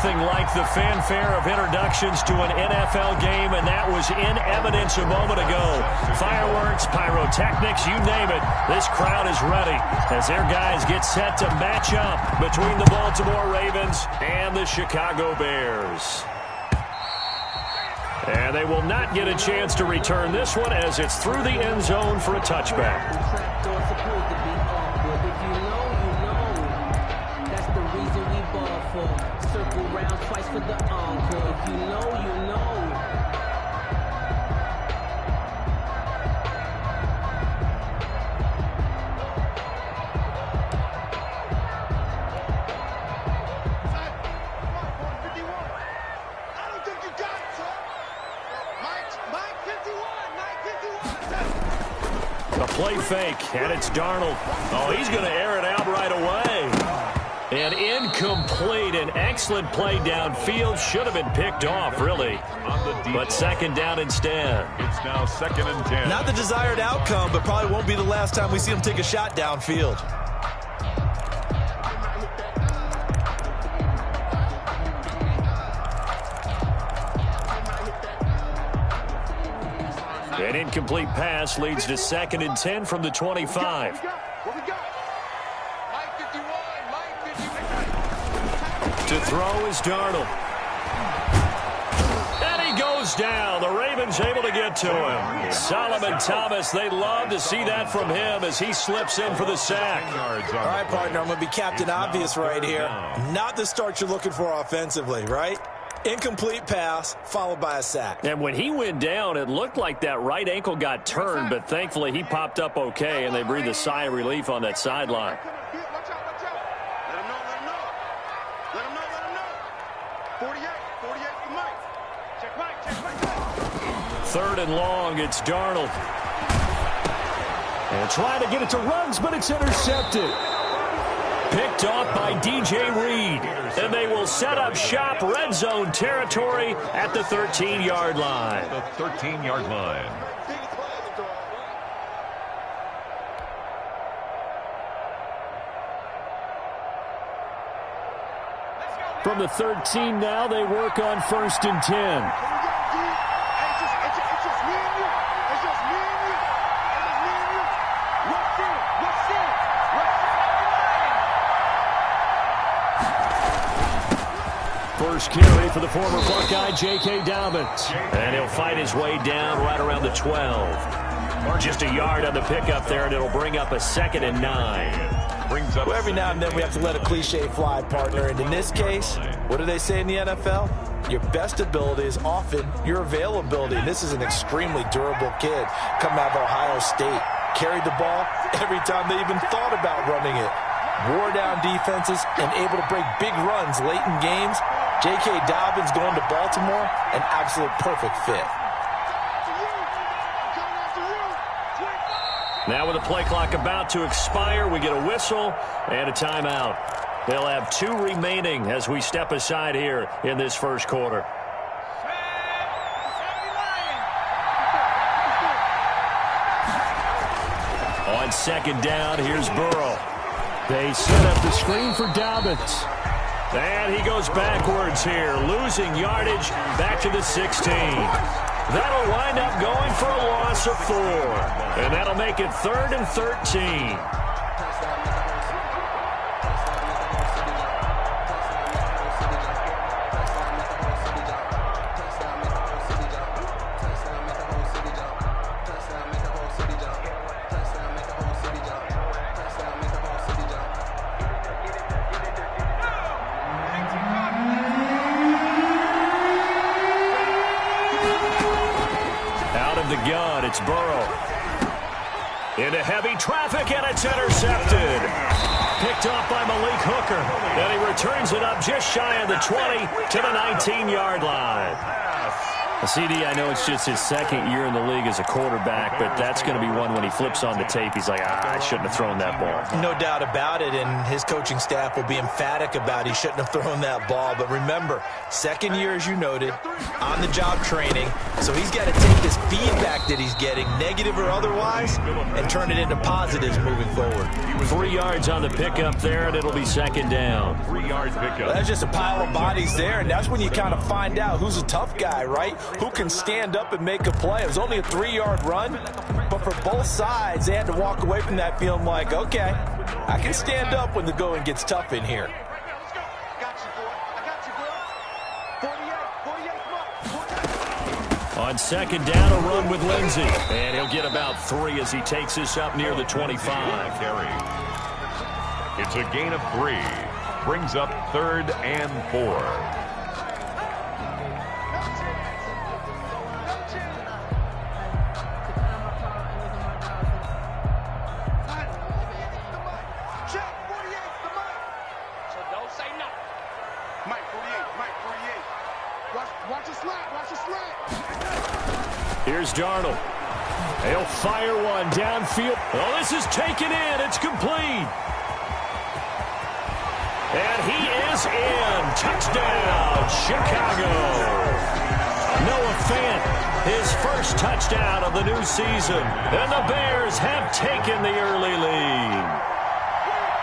nothing like the fanfare of introductions to an NFL game, and that was in evidence a moment ago. Fireworks, pyrotechnics, you name it. This crowd is ready as their guys get set to match up between the Baltimore Ravens and the Chicago Bears. And they will not get a chance to return this one as it's through the end zone for a touchback. Circle round twice for the encore. If you know, you know. I don't think you got it, sir. Mike 51. A play fake, and it's Darnold. Oh, he's going to air it out right away. And incomplete. An excellent play downfield. Should have been picked off, really. But second down instead. It's now 2nd and 10. Not the desired outcome, but probably won't be the last time we see him take a shot downfield. An incomplete pass leads to 2nd and 10 from the 25. What we got? To throw is Darnold. And he goes down. The Ravens able to get to him. Solomon Thomas, they love to see that from him as he slips in for the sack. All right, partner, I'm going to be Captain Obvious right here. Not the start you're looking for offensively, right? Incomplete pass followed by a sack. And when he went down, it looked like that right ankle got turned, but thankfully he popped up okay, and they breathed a sigh of relief on that sideline. Third and long, it's Darnold. And trying to get it to Ruggs, but it's intercepted. Picked off by DJ Reed. And they will set up shop, red zone territory at the 13-yard line. The 13-yard line. From the 13 now, they work on 1st and 10. First carry for the former Buckeye, J.K. Dobbins. And he'll fight his way down right around the 12. Just a yard on the pickup there, and it'll bring up a 2nd and 9. Well, every now and then we have to let a cliche fly, partner. And in this case, what do they say in the NFL? Your best ability is often your availability. And this is an extremely durable kid coming out of Ohio State. Carried the ball every time they even thought about running it. Wore down defenses and able to break big runs late in games. J.K. Dobbins going to Baltimore, an absolute perfect fit. Now with the play clock about to expire, we get a whistle and a timeout. They'll have 2 remaining as we step aside here in this first quarter. On 2nd down, here's Burrow. They set up the screen for Dobbins. And he goes backwards here, losing yardage back to the 16. That'll wind up going for a loss of 4. And that'll make it 3rd and 13. It's Burrow. Into heavy traffic, and it's intercepted. Picked off by Malik Hooker. And he returns it up just shy of the 20 to the 19-yard line. CD, I know it's just his second year in the league as a quarterback, but that's going to be one when he flips on the tape, he's like, I shouldn't have thrown that ball. No doubt about it, and his coaching staff will be emphatic about he shouldn't have thrown that ball. But remember, second year, as you noted, on-the-job training, so he's got to take this feedback that he's getting, negative or otherwise, and turn it into positives moving forward. 3 yards on the pickup there, and it'll be second down. 3-yard pickup. Well, that's just a pile of bodies there, and that's when you kind of find out who's a tough guy, right? Who can stand up and make a play. It was only a 3-yard run, but for both sides, they had to walk away from that feeling like, okay, I can stand up when the going gets tough in here. Let's go. I got you, boy. 48, come on. On second down, a run with Lindsey. And he'll get about 3 as he takes this up near the 25. Carry. It's a gain of 3. Brings up 3rd and 4. Here's Darnold. He'll fire one downfield. Oh, this is taken in. It's complete. And he is in. Touchdown, Chicago. Noah Fant, his first touchdown of the new season. And the Bears have taken the early lead.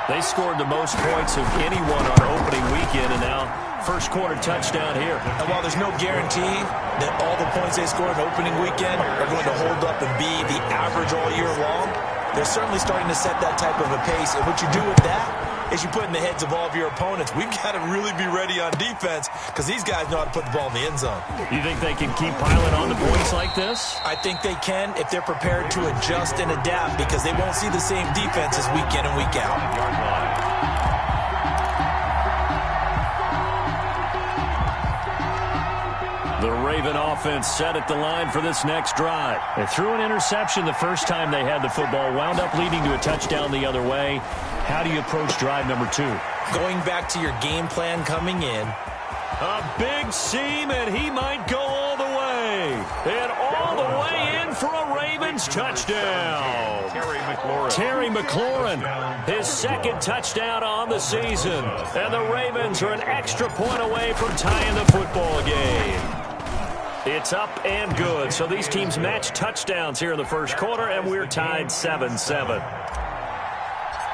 They scored the most points of anyone on opening weekend, and now first quarter touchdown here. And while there's no guarantee that all the points they score in opening weekend are going to hold up and be the average all year long, they're certainly starting to set that type of a pace. And what you do with that is you put in the heads of all of your opponents, we've got to really be ready on defense because these guys know how to put the ball in the end zone. You think they can keep piling on the points like this? I think they can if they're prepared to adjust and adapt because they won't see the same defenses week in and week out. The Raven offense set at the line for this next drive. They threw an interception the first time they had the football, wound up leading to a touchdown the other way. How do you approach drive number 2? Going back to your game plan coming in. A big seam, and he might go all the way. And all the way in for a Ravens touchdown. Terry McLaurin, his second touchdown on the season. And the Ravens are an extra point away from tying the football game. It's up and good. So these teams match touchdowns here in the first quarter, and we're tied 7-7.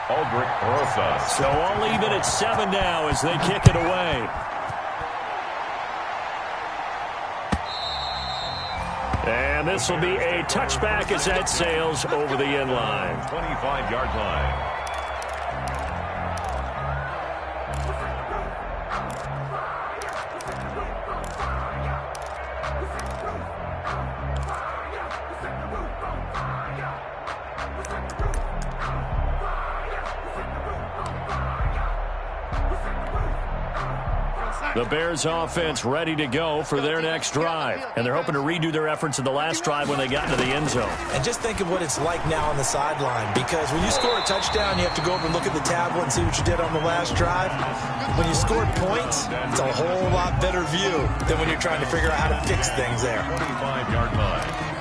Aldrich Rosas. So all even at 7 now as they kick it away. And this will be a touchback as that sails over the end line. 25-yard line. The Bears offense ready to go for their next drive. And they're hoping to redo their efforts in the last drive when they got into the end zone. And just think of what it's like now on the sideline, because when you score a touchdown, you have to go over and look at the tablet and see what you did on the last drive. When you scored points, it's a whole lot better view than when you're trying to figure out how to fix things there. 35-yard line.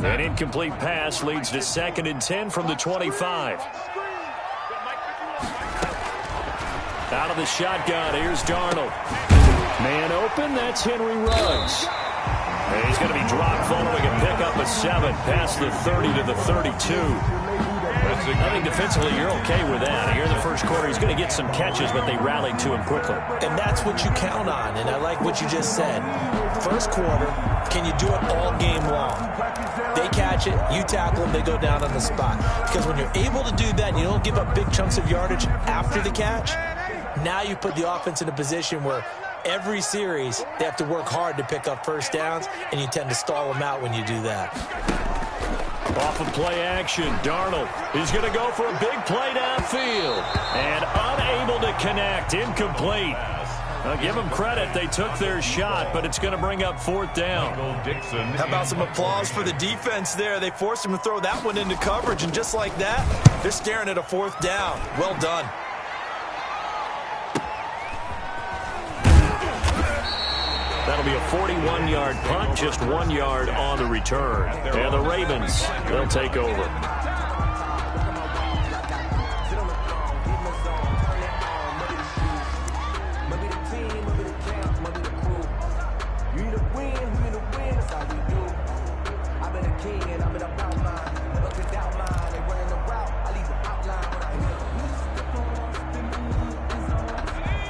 An incomplete pass leads to 2nd and 10 from the 25. Out of the shotgun, here's Darnold. Man open, that's Henry Ruggs. And he's going to be dropped following a pickup of 7 past the 30 to the 32. I think defensively you're okay with that. Here in the first quarter, he's going to get some catches, but they rallied to him quickly. And that's what you count on, and I like what you just said. First quarter, can you do it all game long? They catch it, you tackle them, they go down on the spot. Because when you're able to do that and you don't give up big chunks of yardage after the catch, now you put the offense in a position where every series they have to work hard to pick up first downs, and you tend to stall them out when you do that. Off of play action, Darnold is going to go for a big play downfield. And unable to connect, incomplete. I'll give them credit. They took their shot, but it's going to bring up 4th down. How about some applause for the defense there? They forced him to throw that one into coverage, and just like that, they're staring at a 4th down. Well done. That'll be a 41-yard punt, just 1 yard on the return. And the Ravens, they'll take over.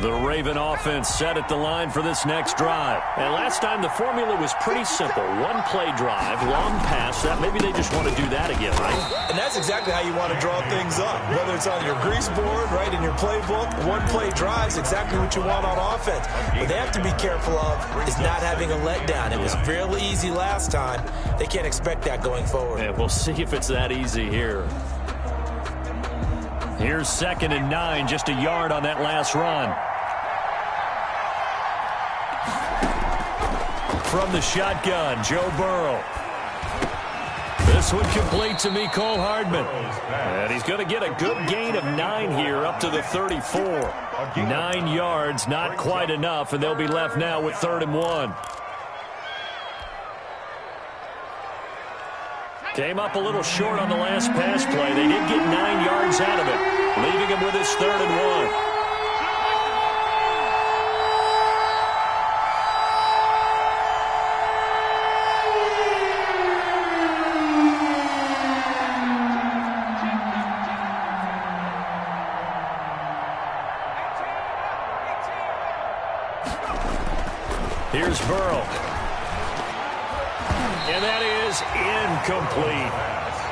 The Raven offense set at the line for this next drive. And last time the formula was pretty simple. One play drive, long pass. That maybe they just want to do that again, right? And that's exactly how you want to draw things up. Whether it's on your grease board, right, in your playbook, one play drive is exactly what you want on offense. What they have to be careful of is not having a letdown. It was fairly easy last time. They can't expect that going forward. And we'll see if it's that easy here. Here's 2nd and 9, just a yard on that last run. From the shotgun, Joe Burrow. This one complete to Mecole Hardman. And he's going to get a good gain of 9 here up to the 34. 9 yards, not quite enough, and they'll be left now with 3rd and 1. Came up a little short on the last pass play. They did get 9 yards out of it, leaving him with his 3rd and 1. Here's Burrow. And that is incomplete.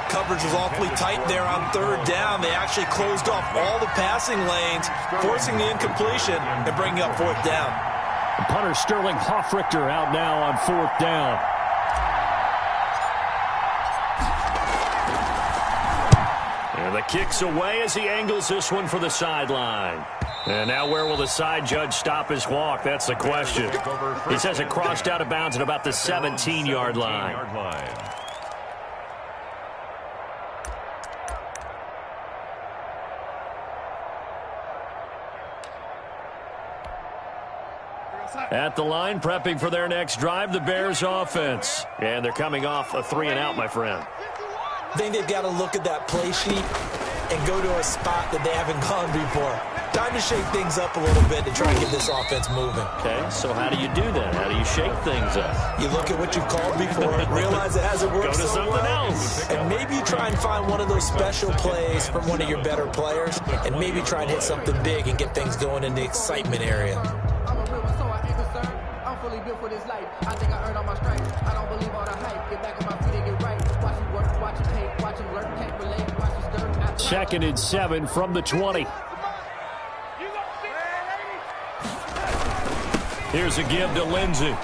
Coverage was awfully tight there on 3rd down. They actually closed off all the passing lanes, forcing the incompletion and bringing up 4th down. The punter Sterling Hoffrichter out now on 4th down. And the kick's away as he angles this one for the sideline. And now where will the side judge stop his walk? That's the question. He says it crossed out of bounds at about the 17-yard line. At the line, prepping for their next drive, the Bears offense. And they're coming off a 3-and-out, my friend. I think they've got to look at that play sheet and go to a spot that they haven't gone before. Time to shake things up a little bit to try and get this offense moving. Okay, so how do you do that? How do you shake things up? You look at what you've called before, realize it hasn't worked Go to so something well, else. and maybe try and find one of those special plays from one of your better players, and maybe try and hit something big and get things going in the excitement area. I'm a real one, so I ain't concerned. I'm fully built for this life. I think I earned all my stripes. I don't believe all the hype. Get back on my feet and get right. Watch it work, watch it hate, watch it learn, can't relate, watch it stir. 2nd and 7 from the 20. Here's a give to Lindsey. And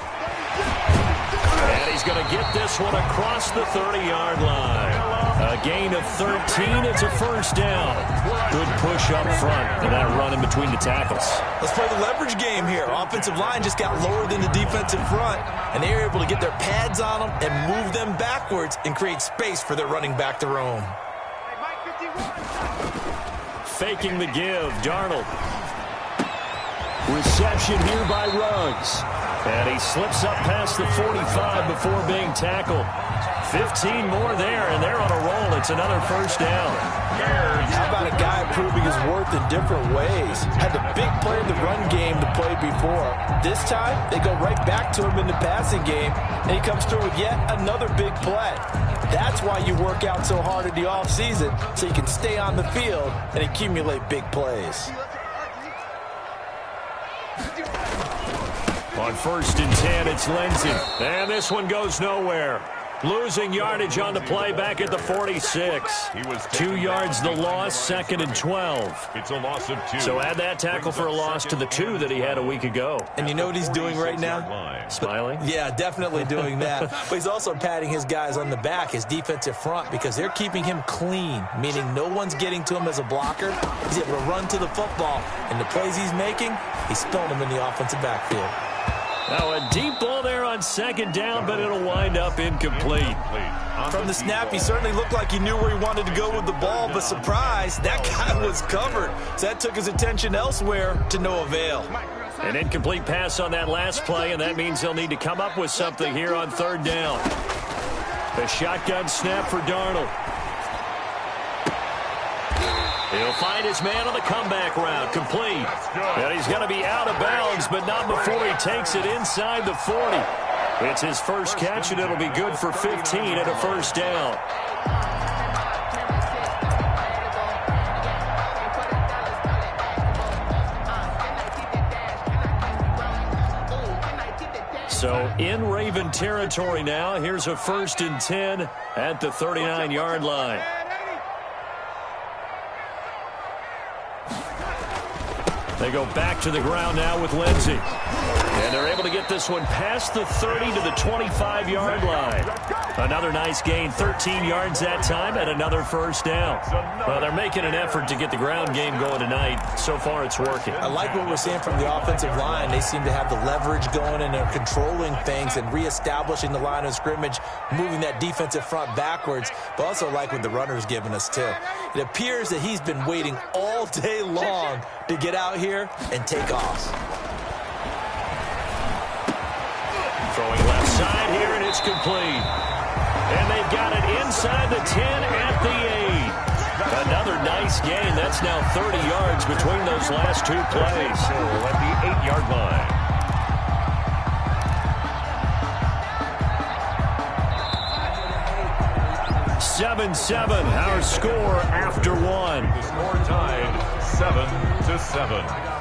he's going to get this one across the 30-yard line. A gain of 13. It's a 1st down. Good push up front and that run in between the tackles. Let's play the leverage game here. Offensive line just got lower than the defensive front, and they were able to get their pads on them and move them backwards and create space for their running back to roam. Faking the give, Darnold. Reception here by Ruggs. And he slips up past the 45 before being tackled. 15 more there, and they're on a roll. It's another 1st down. How about a guy proving his worth in different ways? Had the big play in the run game to play before. This time, they go right back to him in the passing game, and he comes through with yet another big play. That's why you work out so hard in the offseason, so you can stay on the field and accumulate big plays. On 1st and 10, it's Lindsey. And this one goes nowhere. Losing yardage on the play back at the 46. 2 yards the loss, 2nd and 12. It's a loss of 2. So add that tackle for a loss to the 2 that he had a week ago. And you know what he's doing right now? Smiling? Yeah, definitely doing that. But he's also patting his guys on the back, his defensive front, because they're keeping him clean, meaning no one's getting to him as a blocker. He's able to run to the football, and the plays he's making, he's spilling them in the offensive backfield. Now a deep ball there on 2nd down, but it'll wind up incomplete. From the snap, he certainly looked like he knew where he wanted to go with the ball, but surprise, that guy was covered. So that took his attention elsewhere to no avail. An incomplete pass on that last play, and that means he'll need to come up with something here on 3rd down. The shotgun snap for Darnold. He'll find his man on the comeback route, complete. And he's going to be out of bounds, but not before he takes it inside the 40. It's his first catch, and it'll be good for 15 at a 1st down. So in Raven territory now, here's a 1st and 10 at the 39-yard line. They go back to the ground now with Lindsey. And they're able to get this one past the 30 to the 25-yard line. Another nice gain, 13 yards that time, and another 1st down. Well, they're making an effort to get the ground game going tonight. So far, it's working. I like what we're seeing from the offensive line. They seem to have the leverage going, and they're controlling things and reestablishing the line of scrimmage, moving that defensive front backwards, but also like what the runner's giving us, too. It appears that he's been waiting all day long to get out here and take off. Throwing left side here, and it's complete. And they've got it inside the 10 at the 8. Another nice gain. That's now 30 yards between those last 2 plays. At the 8-yard line. Seven, our score after 1. Score tied 7-7.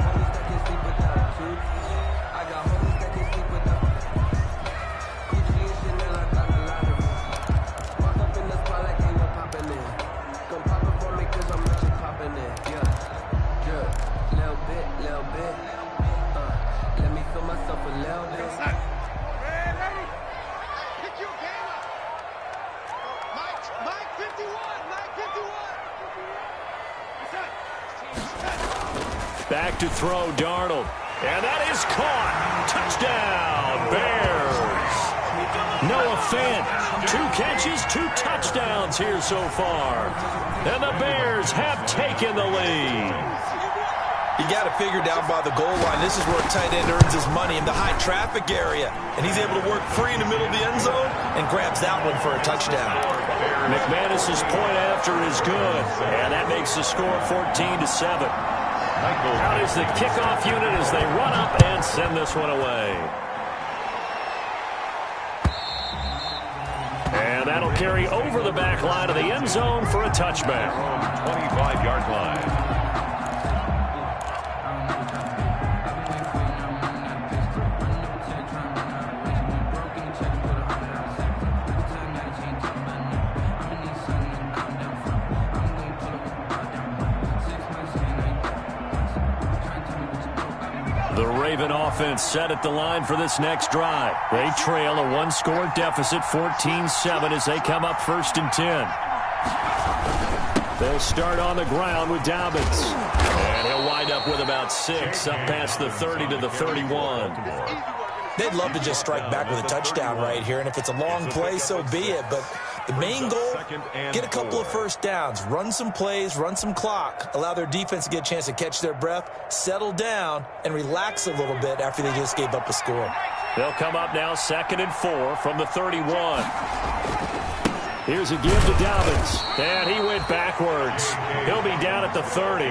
Back to throw, Darnold. And that is caught. Touchdown, Bears. Noah Fant, 2 catches, 2 touchdowns here so far. And the Bears have taken the lead. You got to figure down by the goal line. This is where a tight end earns his money, in the high traffic area. And he's able to work free in the middle of the end zone and grabs that one for a touchdown. McManus's point after is good. And that makes the score 14-7. Out is the kickoff unit as they run up and send this one away. And that'll carry over the back line of the end zone for a touchback. 25-yard line. The Raven offense set at the line for this next drive. They trail a 1-score deficit, 14-7, as they come up 1st and 10. They'll start on the ground with Dobbins. And he'll wind up with about 6, up past the 30 to the 31. They'd love to just strike back with a touchdown right here, and if it's a long play, so be it. But the main goal, get a couple of 1st downs, run some plays, run some clock, allow their defense to get a chance to catch their breath, settle down, and relax a little bit after they just gave up a score. They'll come up now 2nd and 4 from the 31. Here's a give to Dobbins, and he went backwards. He'll be down at the 30.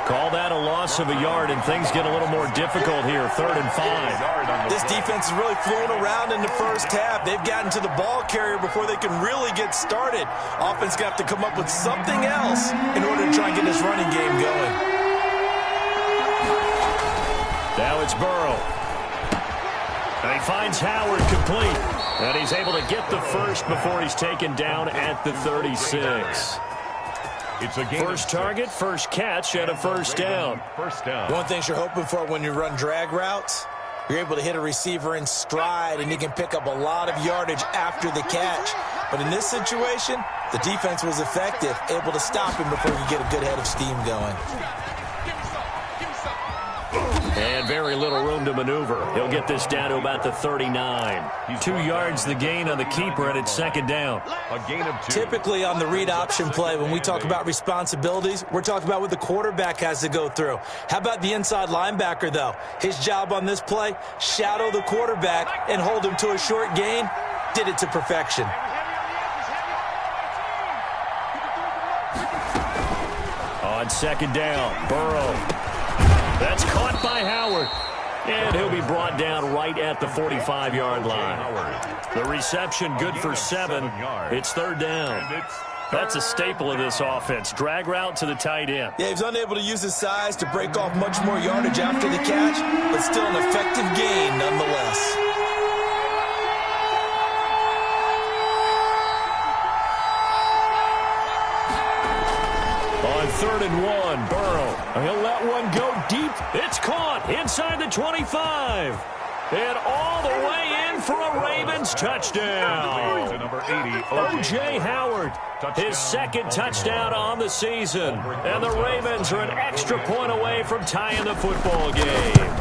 Call that a loss of a yard, and things get a little more difficult here, 3rd and 5. This defense is really flown around in the first half. They've gotten to the ball carrier before they can really get started. Offense got to come up with something else in order to try and get this running game going. Now it's Burrow. And he finds Howard complete. And he's able to get the first before he's taken down at the 36. It's a game first target, first catch, and a first down. One thing you're hoping for when you run drag routes, you're able to hit a receiver in stride, and you can pick up a lot of yardage after the catch. But in this situation, the defense was effective, able to stop him before he could get a good head of steam going. And very little room to maneuver. He'll get this down to about the 39. 2 yards the gain on the keeper, and it's second down. A gain of 2. Typically on the read option play, when we talk about responsibilities, we're talking about what the quarterback has to go through. How about the inside linebacker, though? His job on this play, shadow the quarterback and hold him to a short gain. Did it to perfection. On second down, Burrow. That's caught by Howard. And he'll be brought down right at the 45-yard line. The reception good for 7. It's third down. That's a staple of this offense. Drag route to the tight end. Yeah, he's unable to use his size to break off much more yardage after the catch, but still an effective gain nonetheless. On 3rd and 1, Burrow. He'll let one go deep. It's caught inside the 25. And all the way in for a Ravens touchdown. Number 80, O.J. Howard, his second touchdown on the season. And the Ravens are an extra point away from tying the football game.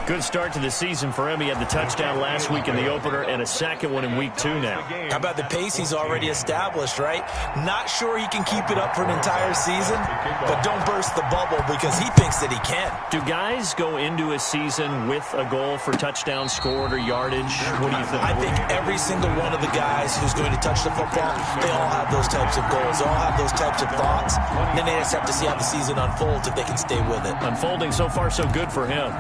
Good start to the season for him. He had the touchdown last week in the opener and a second one in week 2 now. How about the pace he's already established, right? Not sure he can keep it up for an entire season, but don't burst the bubble because he thinks that he can. Do guys go into a season with a goal for touchdown scored or yardage? What do you think? I think every single one of the guys who's going to touch the football, they all have those types of goals. They all have those types of thoughts. Then they just have to see how the season unfolds if they can stay with it. Unfolding so far so good for him.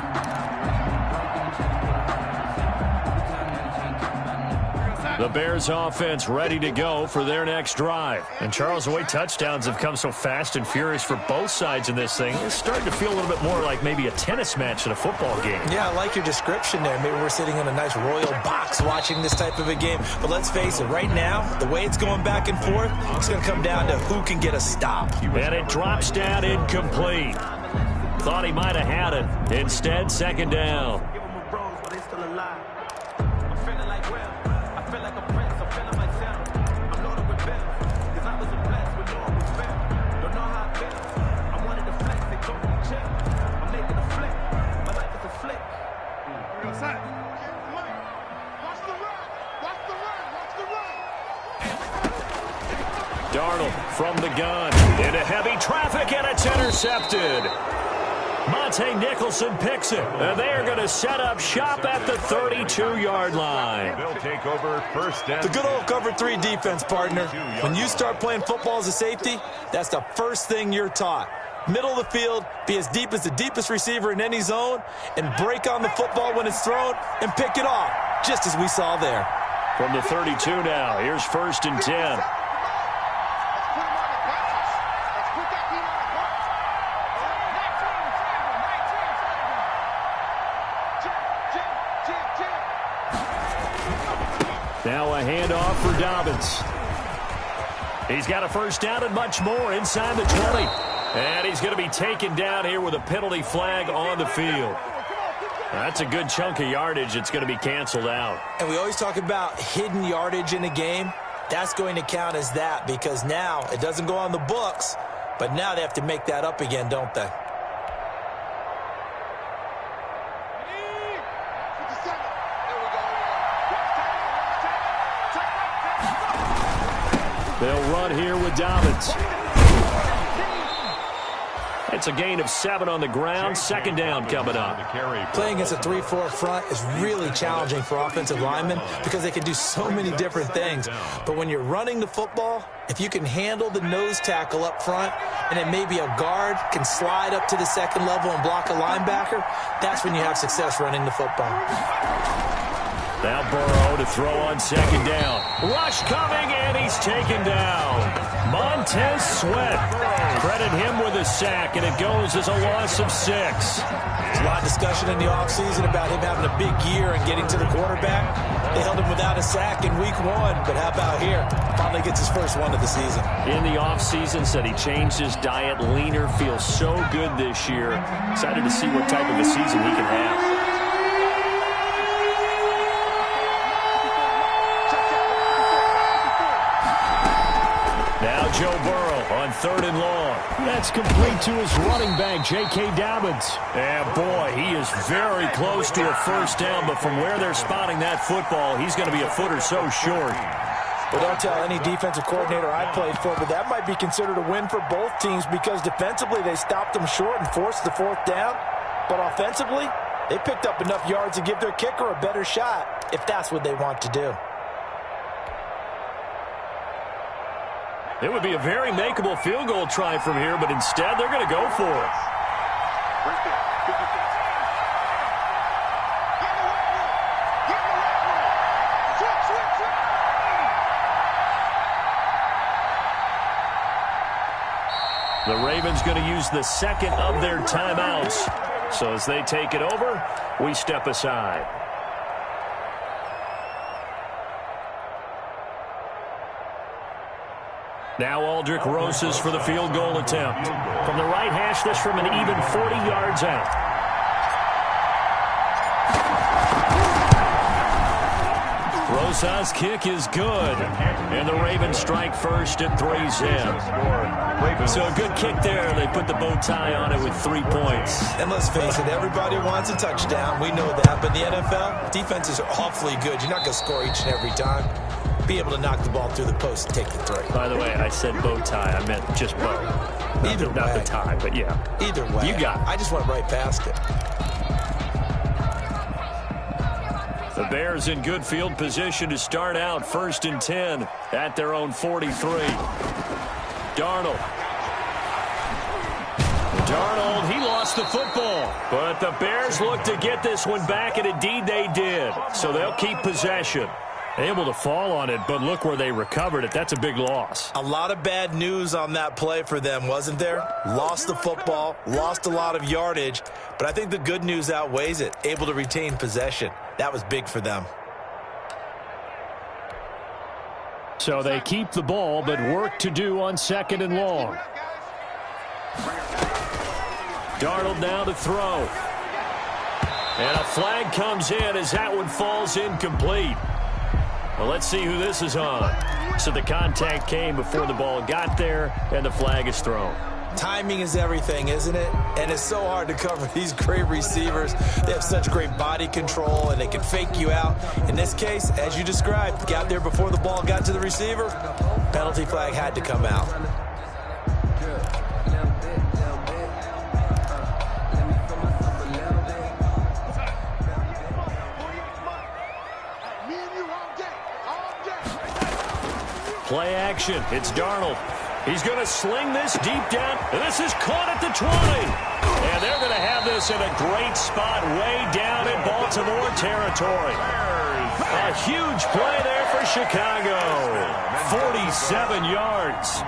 The Bears offense ready to go for their next drive. And Charles, the way touchdowns have come so fast and furious for both sides in this thing, it's starting to feel a little bit more like maybe a tennis match in a football game. Yeah, I like your description there. Maybe we're sitting in a nice royal box watching this type of a game. But let's face it, right now, the way it's going back and forth, it's going to come down to who can get a stop. And it drops down incomplete. Thought he might have had it. Instead, second down. Darnold from the gun into heavy traffic, and it's intercepted. Monte Nicholson picks it, and they are going to set up shop at the 32-yard line. They'll take over first down. The good old cover 3 defense, partner. When you start playing football as a safety, that's the first thing you're taught. Middle of the field, be as deep as the deepest receiver in any zone, and break on the football when it's thrown and pick it off, just as we saw there. From the 32 now, here's 1st and 10. Now a handoff for Dobbins. He's got a first down and much more inside the 20. And he's going to be taken down here with a penalty flag on the field. That's a good chunk of yardage. It's going to be canceled out. And we always talk about hidden yardage in a game. That's going to count as that because now it doesn't go on the books, but now they have to make that up again, don't they? They'll run here with Dobbins. It's a gain of 7 on the ground. Second down coming up. Playing against a 3-4 front is really challenging for offensive linemen because they can do so many different things. But when you're running the football, if you can handle the nose tackle up front and then maybe a guard can slide up to the second level and block a linebacker, that's when you have success running the football. Now Burrow to throw on second down. Rush coming, and he's taken down. Montez Sweat. Credit him with a sack, and it goes as a loss of 6. There's a lot of discussion in the offseason about him having a big year and getting to the quarterback. They held him without a sack in week 1, but how about here? Finally gets his first one of the season. In the offseason, said he changed his diet, leaner, feels so good this year. Excited to see what type of a season he can have. Now Joe Burrow on 3rd and long. That's complete to his running back, J.K. Dobbins. And boy, he is very close to a first down, but from where they're spotting that football, he's going to be a foot or so short. Well, don't tell any defensive coordinator I played for, but that might be considered a win for both teams because defensively they stopped them short and forced the 4th down. But offensively, they picked up enough yards to give their kicker a better shot if that's what they want to do. It would be a very makeable field goal try from here, but instead they're going to go for it. The Ravens going to use the second of their timeouts. So as they take it over, we step aside. Now Aldrick Rosas for the field goal attempt. From the right hash, this from an even 40 yards out. Rosas' kick is good. And the Ravens strike first at 3's in. So a good kick there. They put the bow tie on it with 3 points. And let's face it, everybody wants a touchdown. We know that. But in the NFL, defenses are awfully good. You're not going to score each and every time. Be able to knock the ball through the post and take the 3. By the way, I said bow tie. I meant just bow. Either way. Not the tie, but yeah. Either way. You got it. I just went right past it. The Bears in good field position to start out 1st and 10 at their own 43. Darnold, he lost the football. But the Bears look to get this one back, and indeed they did. So they'll keep possession. Able to fall on it, but look where they recovered it. That's a big loss. A lot of bad news on that play for them, wasn't there? Lost the football, lost a lot of yardage, but I think the good news outweighs it. Able to retain possession. That was big for them. So they keep the ball, but work to do on 2nd and long. Darnold now to throw. And a flag comes in as that one falls incomplete. Well, let's see who this is on. So the contact came before the ball got there, and the flag is thrown. Timing is everything, isn't it? And it's so hard to cover these great receivers. They have such great body control, and they can fake you out. In this case, as you described, got there before the ball got to the receiver. Penalty flag had to come out. Play action. It's Darnold. He's going to sling this deep down. And this is caught at the 20. And they're going to have this in a great spot way down in Baltimore territory. A huge play there for Chicago. 47 yards.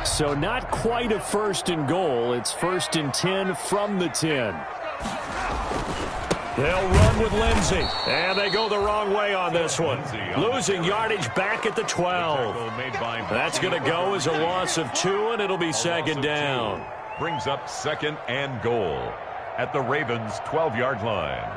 So not quite a 1st and goal. It's 1st and 10 from the 10. They'll run with Lindsey. And they go the wrong way on this one. Losing yardage back at the 12. That's going to go as a loss of 2, and it'll be 2nd down. Brings up 2nd and goal at the Ravens' 12-yard line.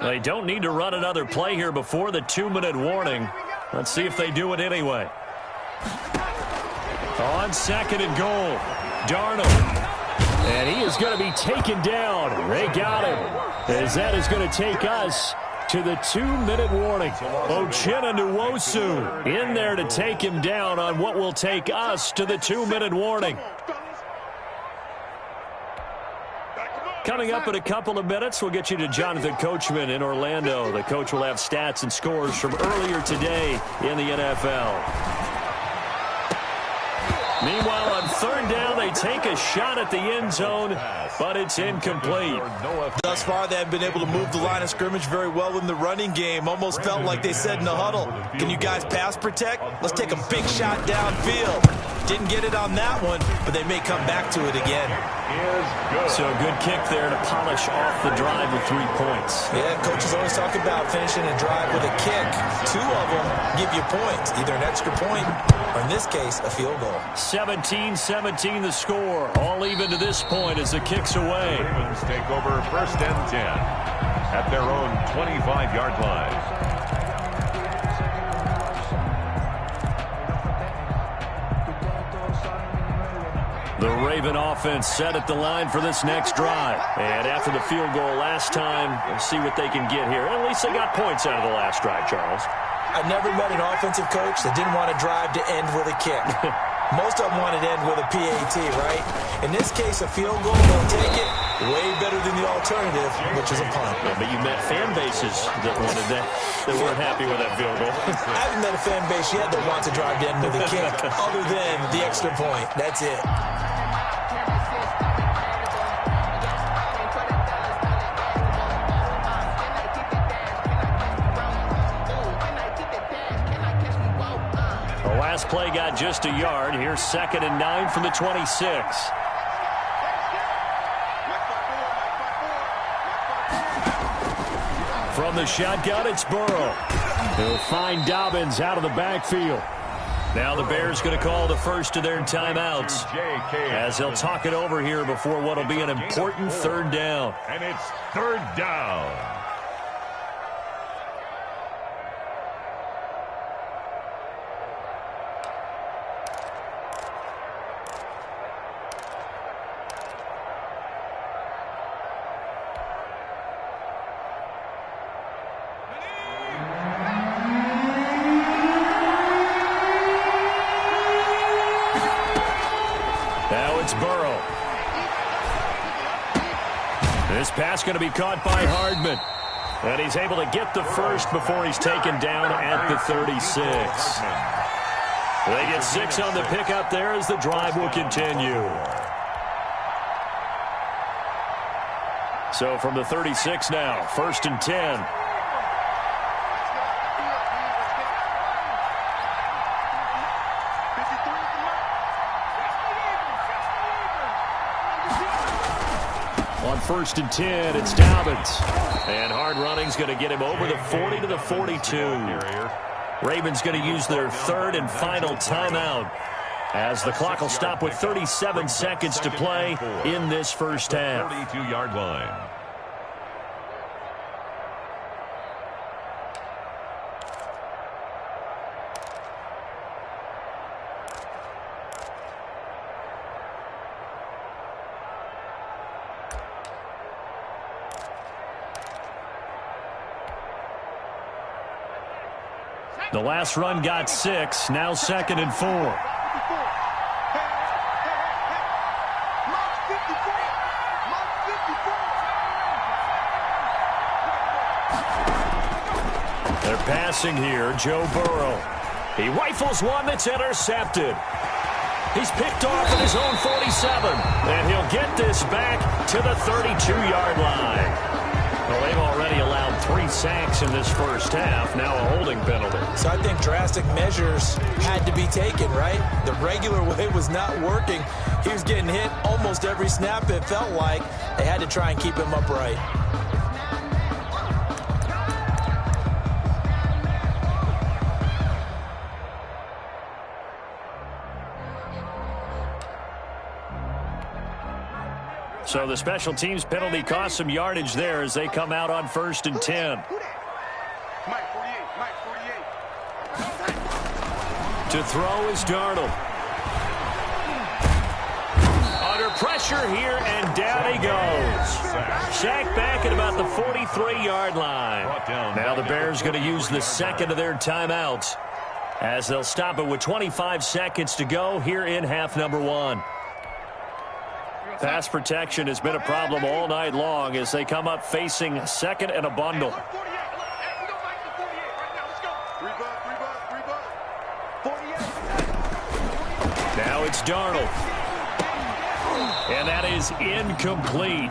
They don't need to run another play here before the 2-minute warning. Let's see if they do it anyway. On 2nd and goal, Darnold. And he is going to be taken down. They got him. As that is going to take us to the 2-minute warning. Uchenna Nwosu in there to take him down on what will take us to the 2-minute warning. Coming up in a couple of minutes, we'll get you to Jonathan Coachman in Orlando. The coach will have stats and scores from earlier today in the NFL. Meanwhile, on third down, they take a shot at the end zone, but it's incomplete. Thus far, they have been able to move the line of scrimmage very well in the running game. Almost felt like they said in the huddle, can you guys pass protect? Let's take a big shot downfield. Didn't get it on that one, but they may come back to it again. So a good kick there to polish off the drive with 3 points. Yeah, coaches always talk about finishing a drive with a kick. 2 of them give you points, either an extra point or, in this case, a field goal. 17-17 the score. All even to this point as the kick's away. Ravens take over 1st and 10 at their own 25-yard line. The Raven offense set at the line for this next drive. And after the field goal last time, we'll see what they can get here. At least they got points out of the last drive, Charles. I never met an offensive coach that didn't want to drive to end with a kick. Most of them wanted to end with a PAT, right? In this case, a field goal, they'll take it. Way better than the alternative, which is a punt. Yeah, but you met fan bases that wanted that, that weren't happy with that field goal. I haven't met a fan base yet that wants to drive to end with a kick, other than the extra point. That's it. Last play got just a yard. Here's 2nd and 9 from the 26. From the shotgun, it's Burrow. He'll find Dobbins out of the backfield. Now the Bears going to call the first of their timeouts as they'll talk it over here before what will be an important 3rd down. And it's 3rd down. Burrow. This pass going to be caught by Hardman. And he's able to get the first before he's taken down at the 36. They get 6 on the pickup there as the drive will continue. So from the 36 now, 1st and 10. On 1st and 10, it's Dobbins. And hard running's going to get him over the 40 to the 42. Ravens going to use their 3rd and final timeout as the clock will stop with 37 seconds to play in this first half. 42-yard line. The last run got 6, now 2nd and 4. They're passing here, Joe Burrow. He rifles one that's intercepted. He's picked off at his own 47, and he'll get this back to the 32-yard line. Well, they've already allowed 3 sacks in this first half, now a holding penalty. So I think drastic measures had to be taken, right? The regular way was not working. He was getting hit almost every snap, it felt like. They had to try and keep him upright. So the special teams penalty cost some yardage there as they come out on 1st and 10. To throw is Darnold. Under pressure here, and down he goes. Sacked back at about the 43-yard line. Now the Bears going to use the 2nd of their timeouts as they'll stop it with 25 seconds to go here in half number 1. Pass protection has been a problem all night long as they come up facing second and a bundle. Now it's Darnold. And that is incomplete.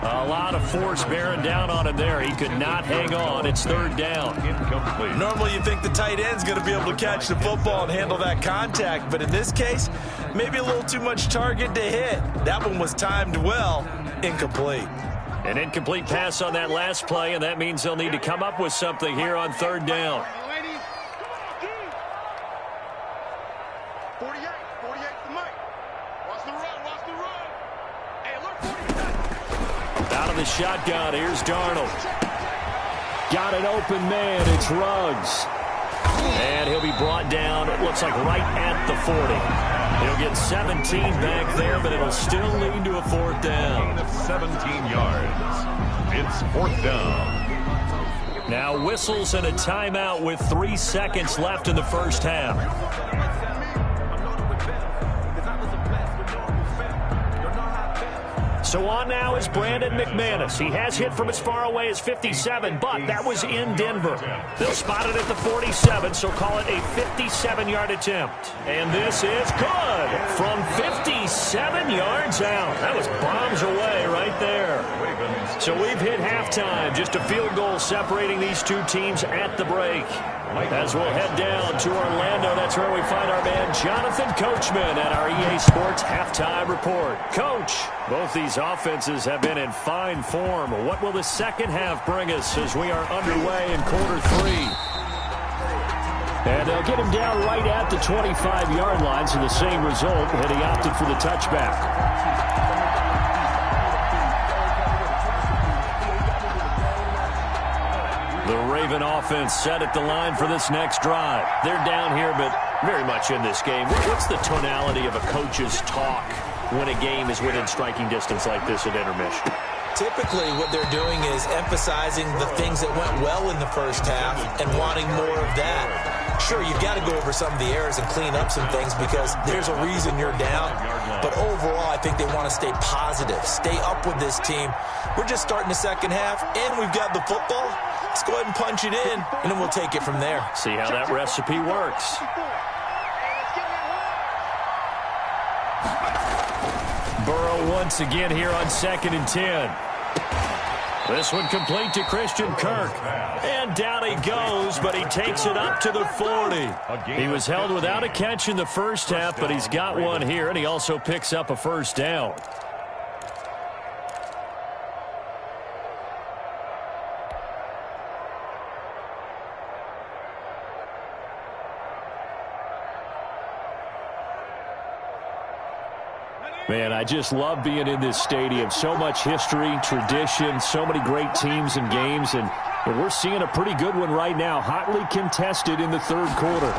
A lot of force bearing down on him there. He could not hang on. It's third down. Incomplete. Normally you think the tight end's going to be able to catch the football and handle that contact, but in this case, maybe a little too much target to hit. That one was timed well. Incomplete. An incomplete pass on that last play, and that means they'll need to come up with something here on third down. 48 to Mike. Watch the run. Hey, look, 48. Out of the shotgun, here's Darnold. Got an open man, it's Ruggs. And he'll be brought down, it looks like right at the 40. He'll get 17 back there, but it'll still lead to a fourth down. Gain of 17 yards. It's fourth down. Now whistles and a timeout with 3 seconds left in the first half. So on now is Brandon McManus. He has hit from as far away as 57, but that was in Denver. They'll spot it at the 47, so call it a 57-yard attempt. And this is good from 57 yards out. That was bombs away right there. So we've hit halftime. Just a field goal separating these two teams at the break. As we'll head down to Orlando, that's where we find our man Jonathan Coachman at our EA Sports Halftime Report. Coach, both these offenses have been in fine form. What will the second half bring us as we are underway in quarter three? And they'll get him down right at the 25-yard line, so the same result, and he opted for the touchback. The Raven offense set at the line for this next drive. They're down here, but very much in this game. What's the tonality of a coach's talk when a game is within striking distance like this at intermission? Typically, what they're doing is emphasizing the things that went well in the first half and wanting more of that. Sure, you've got to go over some of the errors and clean up some things because there's a reason you're down. But overall, I think they want to stay positive, stay up with this team. We're just starting the second half, and we've got the football. Let's go ahead and punch it in, and then we'll take it from there. See how that recipe works. Burrow once again here on 2nd and 10. This one complete to Christian Kirk. And down he goes, but he takes it up to the 40. He was held without a catch in the first half, but he's got one here, and he also picks up a first down. Man, I just love being in this stadium. So much history, tradition, so many great teams and games, and we're seeing a pretty good one right now, hotly contested in the third quarter.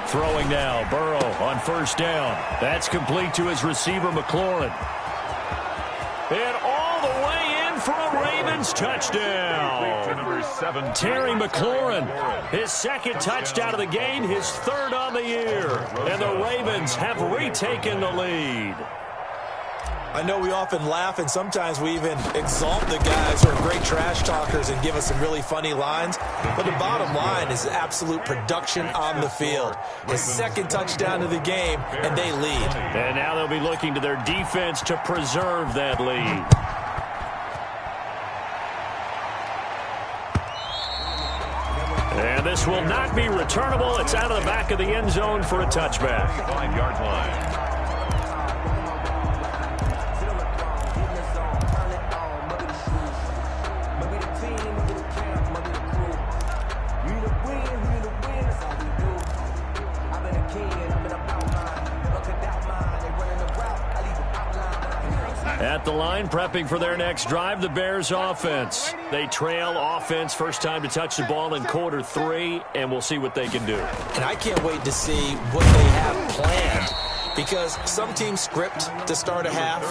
Throwing now, Burrow on first down. That's complete to his receiver, McLaurin. And all the way in for a Ravens touchdown. Terry McLaurin, his second touchdown of the game, his third on the year. And the Ravens have retaken the lead. I know we often laugh, and sometimes we even exalt the guys who are great trash talkers and give us some really funny lines. But the bottom line is absolute production on the field. His second touchdown of the game, and they lead. And now they'll be looking to their defense to preserve that lead. And this will not be returnable. It's out of the back of the end zone for a touchback. 5-yard line. At the line, prepping for their next drive, the Bears offense. They trail offense, first time to touch the ball in quarter three, and we'll see what they can do. And I can't wait to see what they have planned. Because some teams script to start a half.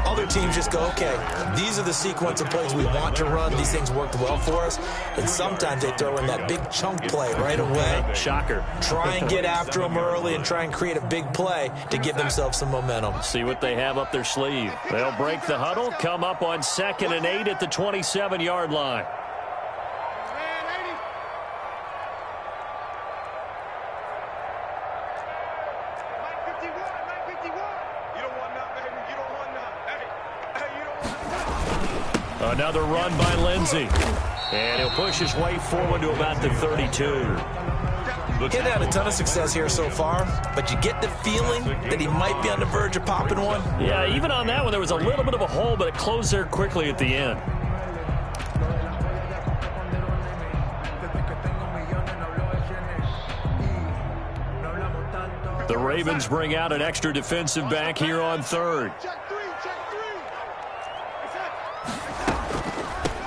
Other teams just go, okay, these are the sequence of plays we want to run. These things worked well for us. And sometimes they throw in that big chunk play right away. Shocker. Try and get after them early and try and create a big play to give themselves some momentum. See what they have up their sleeve. They'll break the huddle, come up on 2nd and 8 at the 27-yard line. Another run by Lindsey. And he'll push his way forward to about the 32. He's had a ton of success here so far, but you get the feeling that he might be on the verge of popping one. Yeah, even on that one, there was a little bit of a hole, but it closed there quickly at the end. The Ravens bring out an extra defensive back here on 3rd.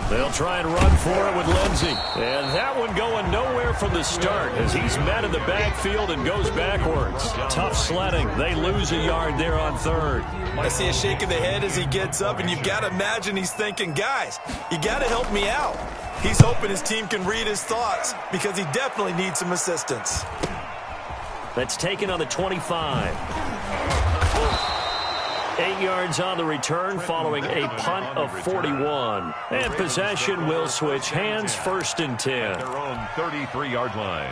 They'll try and run for it with Lindsey. And that one going nowhere from the start as he's met in the backfield and goes backwards. Tough sledding. They lose a yard there on 3rd. I see a shake of the head as he gets up, and you've got to imagine he's thinking, guys, you got to help me out. He's hoping his team can read his thoughts because he definitely needs some assistance. That's taken on the 25. 8 yards on the return following a punt of 41. And possession will switch hands, 1st and 10. At their own 33-yard line.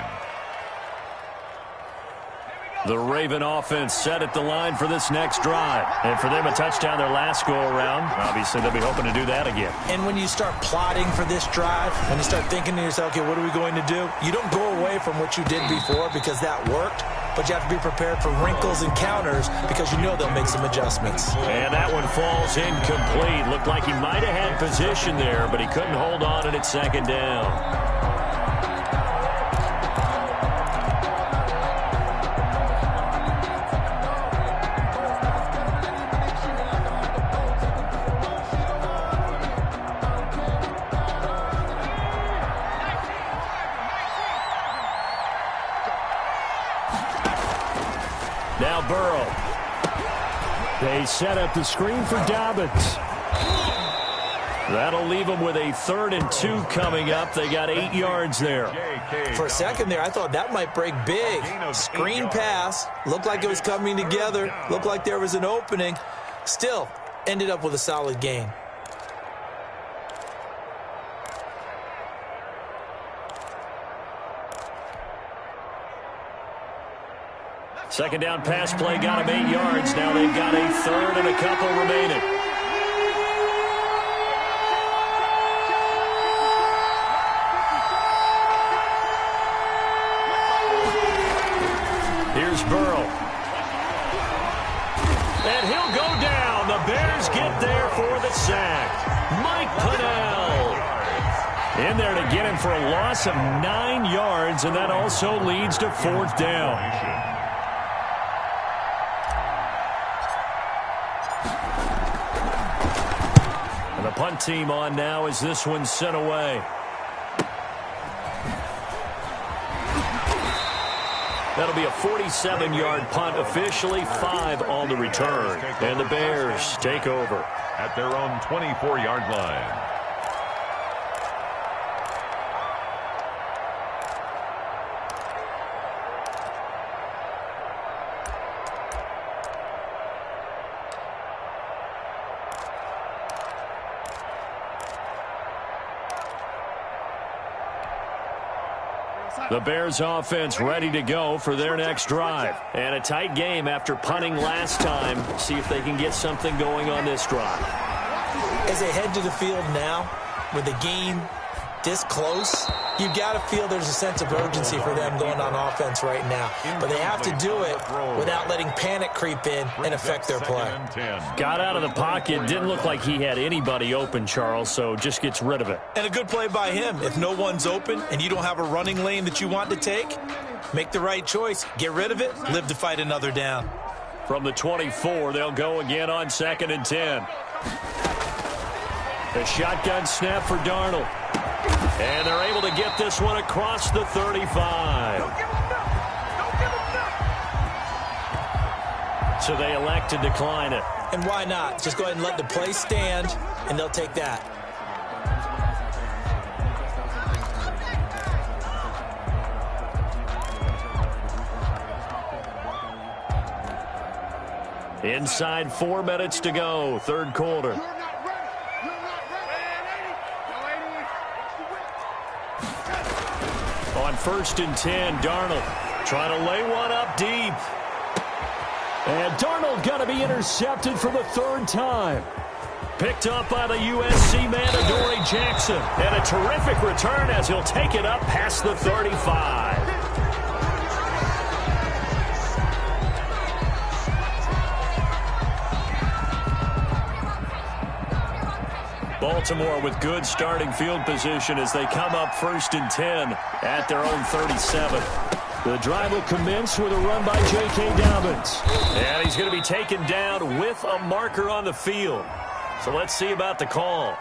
The Raven offense set at the line for this next drive. And for them, a touchdown their last go-around. Obviously, they'll be hoping to do that again. And when you start plotting for this drive, when you start thinking to yourself, okay, what are we going to do? You don't go away from what you did before because that worked, but you have to be prepared for wrinkles and counters because you know they'll make some adjustments. And that one falls incomplete. Looked like he might have had position there, but he couldn't hold on, and it's 2nd down. Now Burrow. They set up the screen for Dobbins. That'll leave them with a 3rd and 2 coming up. They got 8 yards there. For a second there, I thought that might break big. Screen pass. Looked like it was coming together. Looked like there was an opening. Still, ended up with a solid gain. Second down pass play got him 8 yards. Now they've got a 3rd and a couple remaining. Here's Burrow. And he'll go down. The Bears get there for the sack. Mike Pennell in there to get him for a loss of 9 yards, and that also leads to 4th down. The punt team on now as this one's sent away. That'll be a 47-yard punt, officially 5 on the return. And the Bears take over. At their own 24-yard line. The Bears offense ready to go for their next drive. And a tight game after punting last time. See if they can get something going on this drive. As they head to the field now, with the game this close, you've got to feel there's a sense of urgency for them going on offense right now. But they have to do it without letting panic creep in and affect their play. Got out of the pocket. Didn't look like he had anybody open, Charles, so just gets rid of it. And a good play by him. If no one's open and you don't have a running lane that you want to take, make the right choice. Get rid of it. Live to fight another down. From the 24, they'll go again on 2nd and 10. The shotgun snap for Darnold. And they're able to get this one across the 35. So they elect to decline it. And why not? Just go ahead and let the play stand, and they'll take that. Inside 4 minutes to go, third quarter. On 1st and 10, Darnold trying to lay one up deep. And Darnold going to be intercepted for the 3rd time. Picked up by the USC man, Adoree Jackson. And a terrific return as he'll take it up past the 35. Baltimore with good starting field position as they come up 1st and 10 at their own 37. The drive will commence with a run by J.K. Dobbins. And he's going to be taken down with a marker on the field. So let's see about the call.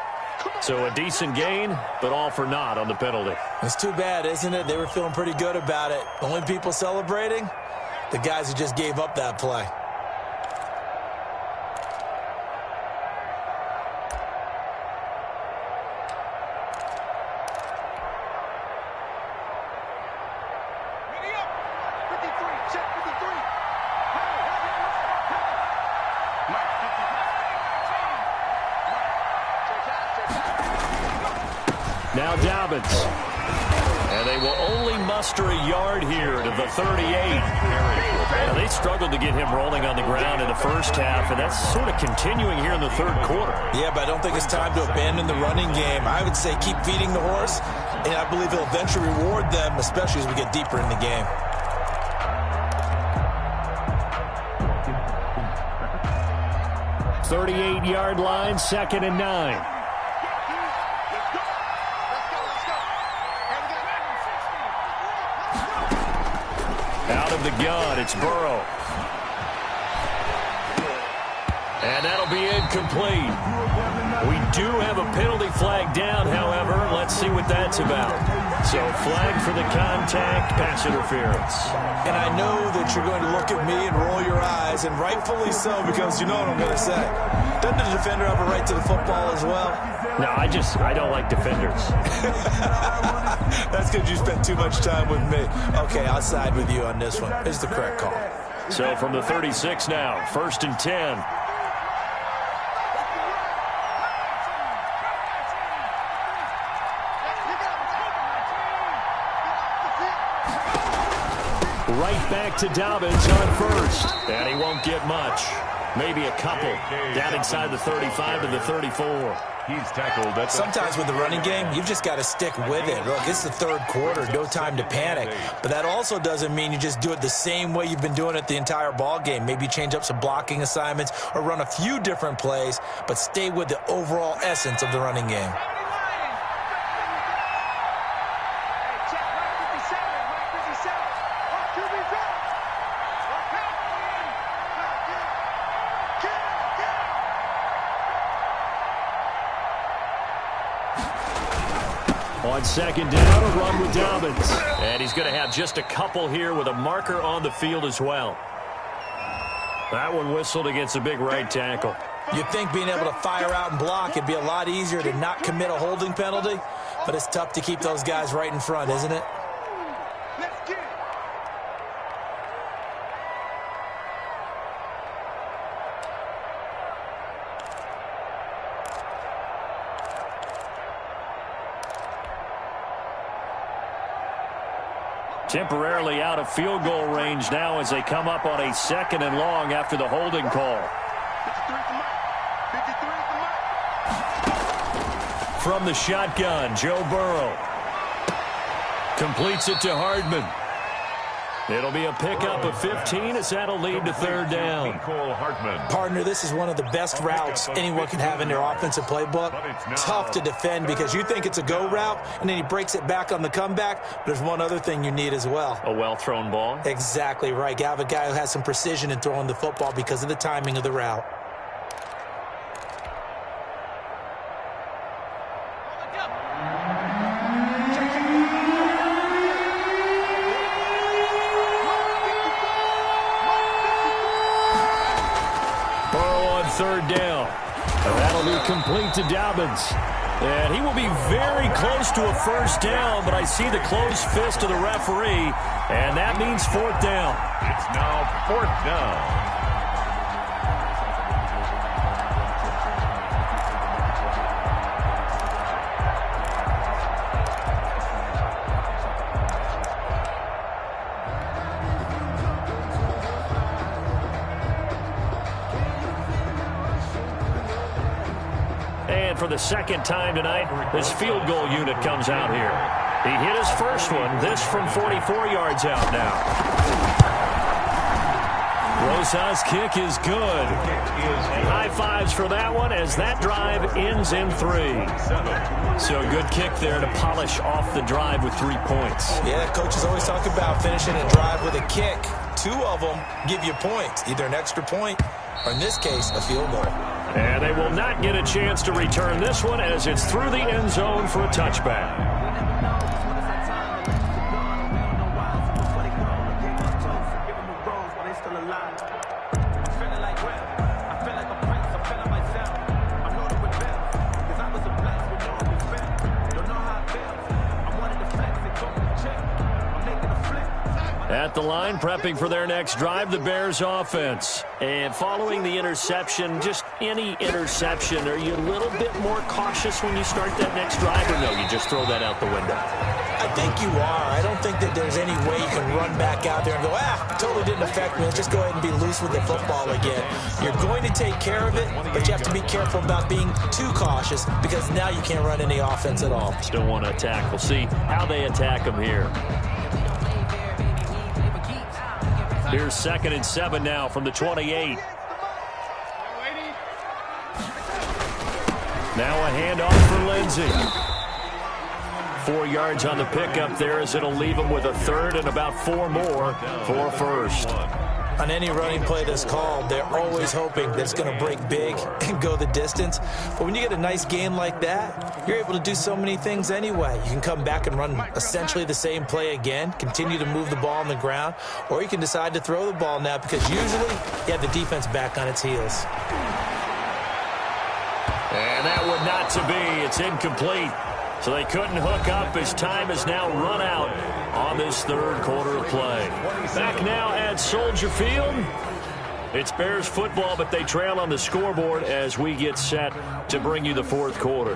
So a decent gain, but all for naught on the penalty. It's too bad, isn't it? They were feeling pretty good about it. The only people celebrating, the guys who just gave up that play. Now Dobbins. And they will only muster a yard here to the 38. Now they struggled to get him rolling on the ground in the first half, and that's sort of continuing here in the 3rd quarter. Yeah, but I don't think it's time to abandon the running game. I would say keep feeding the horse, and I believe he'll eventually reward them, especially as we get deeper in the game. "38-yard line, 2nd and 9. Out of the gun, it's Burrow. And that'll be incomplete. We do have a penalty flag down, however. Let's see what that's about. So flag for the contact, pass interference. And I know that you're going to look at me and roll your eyes, and rightfully so, because you know what I'm going to say. Doesn't the defender have a right to the football as well? No, I don't like defenders. That's because you spent too much time with me. Okay, I'll side with you on this one. It's the correct call. So from the 36 now, 1st and 10. Right back to Dobbins on 1st. And he won't get much. Maybe a couple. Down inside the 35 to the 34. He's tackled. Sometimes with the running game, you've just got to stick with it. Look, it's the 3rd quarter, no time to panic. But that also doesn't mean you just do it the same way you've been doing it the entire ball game. Maybe change up some blocking assignments or run a few different plays, but stay with the overall essence of the running game. On 2nd down, a run with Dobbins. And he's going to have just a couple here with a marker on the field as well. That one whistled against a big right tackle. You'd think being able to fire out and block, it'd be a lot easier to not commit a holding penalty, but it's tough to keep those guys right in front, isn't it? Temporarily out of field goal range now as they come up on a 2nd and long after the holding call. From the shotgun, Joe Burrow completes it to Hardman. It'll be a pickup of 15 as that'll lead to 3rd down. Partner, this is one of the best routes anyone can have in their offensive playbook. Tough to defend because you think it's a go route, and then he breaks it back on the comeback. But there's one other thing you need as well. A well-thrown ball? Exactly right. You have a guy who has some precision in throwing the football because of the timing of the route. complete to Dobbins. And he will be very close to a first down, but I see the closed fist of the referee, and that means fourth down. It's now fourth down. And for the second time tonight, this field goal unit comes out here. He hit his first one, this from 44 yards out now. Rosas' kick is good. And high fives for that one as that drive ends in 3. So a good kick there to polish off the drive with 3 points. Yeah, coaches always talk about finishing a drive with a kick. 2 of them give you points, either an extra point or, in this case, a field goal. And they will not get a chance to return this one as it's through the end zone for a touchback. At the line, prepping for their next drive, the Bears offense. And following the interception, just any interception, are you a little bit more cautious when you start that next drive, or no, you just throw that out the window? I think you are. I don't think that there's any way you can run back out there and go, totally didn't affect me. Let's just go ahead and be loose with the football again. You're going to take care of it, but you have to be careful about being too cautious because now you can't run any offense at all. Still want to attack. We'll see how they attack them here. Here's 2nd and 7 now from the 28. Now a handoff for Lindsey. 4 yards on the pickup there as it'll leave him with a third and about 4 more for first. On any running play that's called, they're always hoping that it's going to break big and go the distance. But when you get a nice game like that, you're able to do so many things anyway. You can come back and run essentially the same play again, continue to move the ball on the ground, or you can decide to throw the ball now because usually you have the defense back on its heels. And that would not to be. It's incomplete. So they couldn't hook up as time is now run out on this third quarter of play. Back now at Soldier Field. It's Bears football, but they trail on the scoreboard as we get set to bring you the fourth quarter.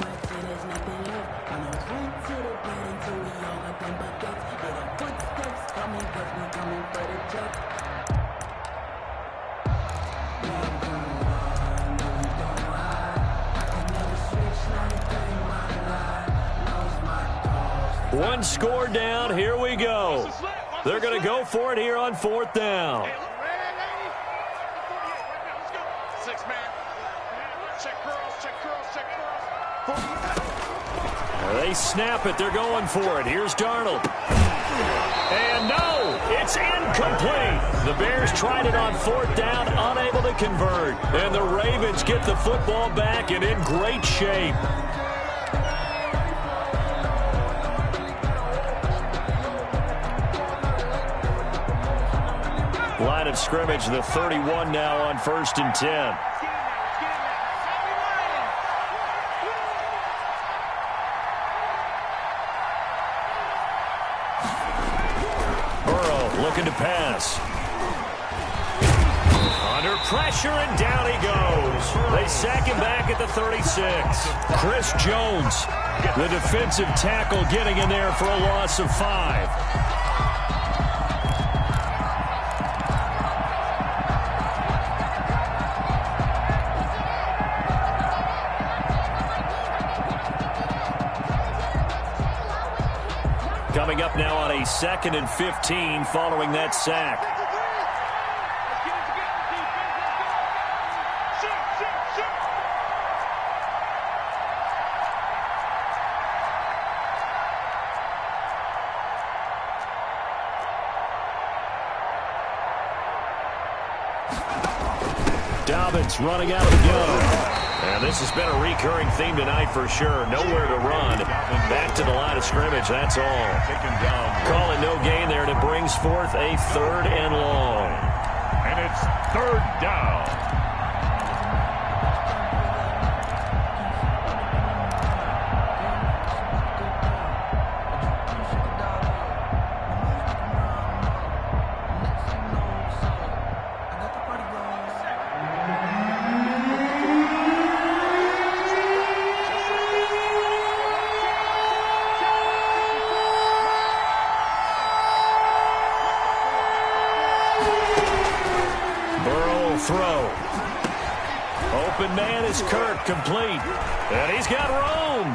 One score down. Here we go. They're going to go for it here on fourth down. They snap it. They're going for it. Here's Darnold. And no, it's incomplete. The Bears tried it on fourth down, unable to convert. And the Ravens get the football back and in great shape. Line of scrimmage, the 31 now on 1st and 10. Burrow looking to pass. Under pressure, and down he goes. They sack him back at the 36. Chris Jones, the defensive tackle, getting in there for a loss of 5. Coming up now on a 2nd and 15 following that sack. Dobbins running out of the gun. And this has been a recurring theme tonight for sure. Nowhere to run. Back to the line of scrimmage, that's all. Calling no gain there, and it brings forth a 3rd and long. And it's 3rd down. is Kirk, complete. And he's got room.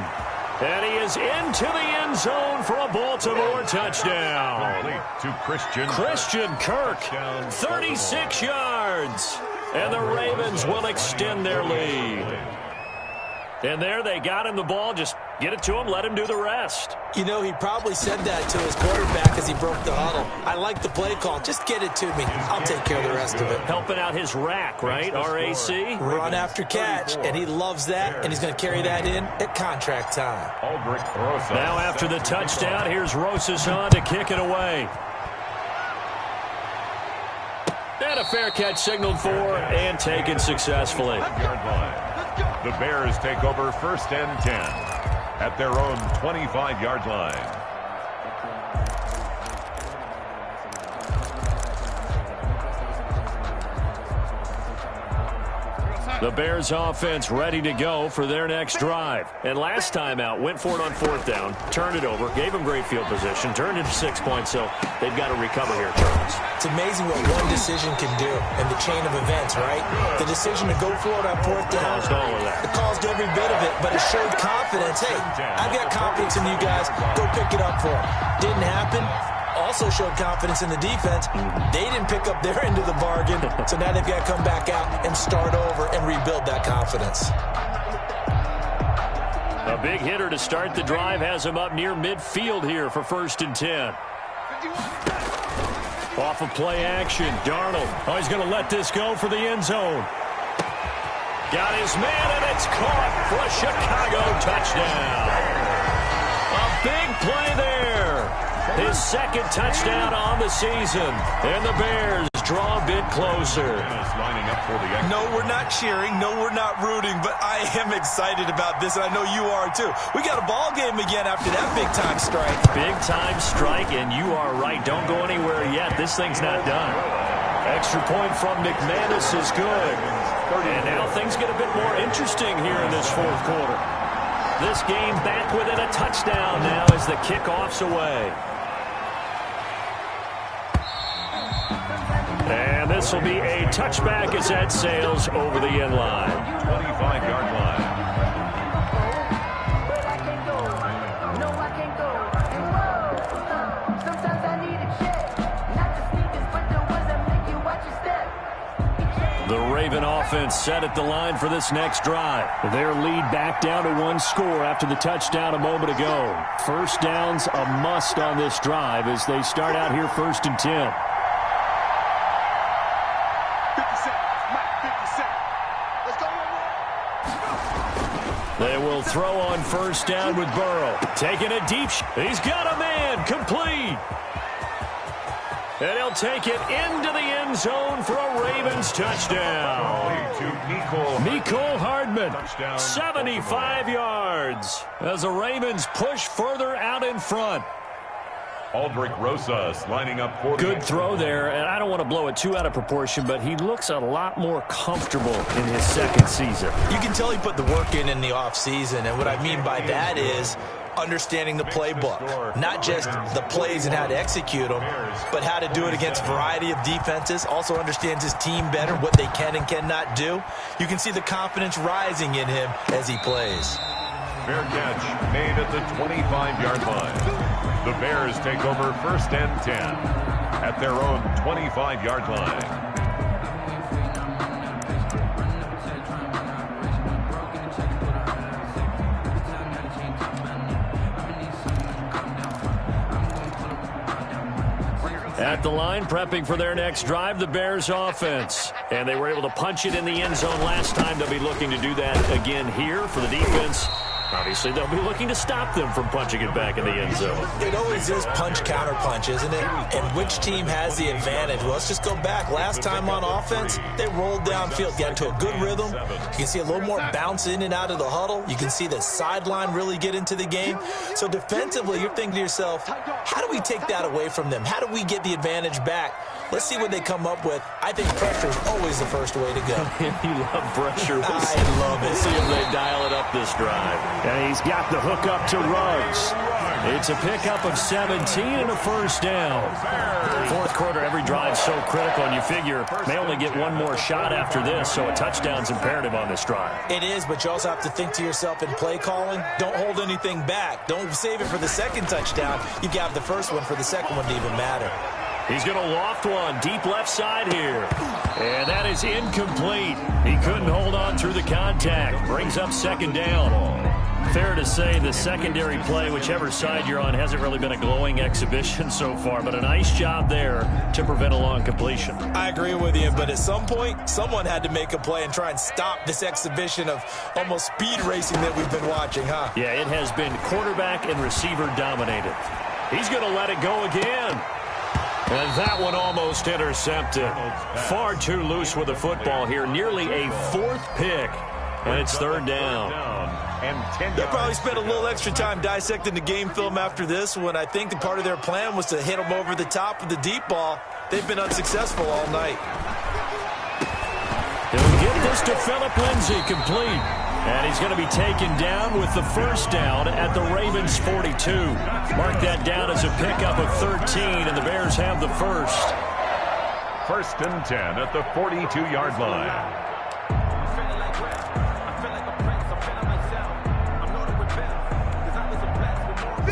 And he is into the end zone for a Baltimore touchdown. To Christian Kirk, 36 yards. And the Ravens will extend their lead. And there they got him the ball. Just get it to him, let him do the rest. You know, he probably said that to his quarterback as he broke the huddle. I like the play call. Just get it to me. I'll take care of the rest of it. Helping out his rack, right? RAC? Run after catch, and he loves that, and he's going to carry that in at contract time. Now after the touchdown, here's Rosas on to kick it away. And a fair catch signaled for and taken successfully. The Bears take over 1st and 10 at their own 25-yard line. The Bears offense ready to go for their next drive. And last time out, went for it on 4th down, turned it over, gave them great field position, turned it to 6 points, so they've got to recover here, Charles. It's amazing what one decision can do in the chain of events, right? The decision to go for it on 4th down, Caused all of that. it caused every bit of it, but it showed confidence. Hey, I've got confidence in you guys. Go pick it up for them. Didn't happen. Also showed confidence in the defense. They didn't pick up their end of the bargain, so now they've got to come back out and start over and rebuild that confidence. A big hitter to start the drive has him up near midfield here for 1st and 10. Off of play action, Darnold. Oh, he's going to let this go for the end zone. Got his man, and it's caught for a Chicago touchdown. A big play there. His 2nd touchdown on the season. And the Bears draw a bit closer. No, we're not cheering. No, we're not rooting. But I am excited about this, and I know you are too. We got a ball game again after that big-time strike. Big-time strike, and you are right. Don't go anywhere yet. This thing's not done. Extra point from McManus is good. And now things get a bit more interesting here in this 4th quarter. This game back within a touchdown now as the kickoff's away. And this will be a touchback as that sails over the end line. 25-yard line. The Raven offense set at the line for this next drive. Their lead back down to 1 score after the touchdown a moment ago. 1st down's a must on this drive as they start out here 1st and 10. 50 seconds, Mike, 50 seconds. Let's go. They will throw on 1st down with Burrow. Taking a deep shot. He's got a man. Complete. And he'll take it into the end zone for a Ravens touchdown. Mecole Hardman, 75 yards. As the Ravens push further out in front. Aldrich Rosas lining up for Good throw there, and I don't want to blow it too out of proportion, but he looks a lot more comfortable in his 2nd season. You can tell he put the work in the offseason, and what I mean by that is understanding the playbook. Not just the plays and how to execute them, but how to do it against a variety of defenses. Also understands his team better, what they can and cannot do. You can see the confidence rising in him as he plays. Fair catch made at the 25-yard line. The Bears take over 1st and 10 at their own 25-yard line. At the line, prepping for their next drive, the Bears offense. And they were able to punch it in the end zone last time. They'll be looking to do that again here for the defense. Obviously, they'll be looking to stop them from punching it back in the end zone. It always is punch-counter-punch, isn't it? And which team has the advantage? Well, let's just go back. Last time on offense, they rolled downfield, got into a good rhythm. You can see a little more bounce in and out of the huddle. You can see the sideline really get into the game. So defensively, you're thinking to yourself, how do we take that away from them? How do we get the advantage back? Let's see what they come up with. I think pressure is always the first way to go. You love pressure. I love it. We'll see if they dial it up this drive. And he's got the hook up to Ruggs. It's a pickup of 17 and a first down. Fourth quarter, every drive so critical, and you figure may only get one more shot after this, so a touchdown's imperative on this drive. It is, but you also have to think to yourself in play calling, don't hold anything back. Don't save it for the second touchdown. You got the first one for the second one to even matter. He's going to loft one deep left side here. And that is incomplete. He couldn't hold on through the contact. Brings up second down. Fair to say the secondary play, whichever side you're on, hasn't really been a glowing exhibition so far, but a nice job there to prevent a long completion. I agree with you, but at some point, someone had to make a play and try and stop this exhibition of almost speed racing that we've been watching, huh? Yeah, it has been quarterback and receiver dominated. He's going to let it go again. And that one almost intercepted. Far too loose with the football here. Nearly a fourth pick. And it's third down. They'll probably spend a little extra time dissecting the game film after this one. I think the part of their plan was to hit them over the top of the deep ball. They've been unsuccessful all night. He'll get this to Phillip Lindsay complete. And he's going to be taken down with the first down at the Ravens' 42. Mark that down as a pickup of 13, and the Bears have the first. First and 10 at the 42-yard line.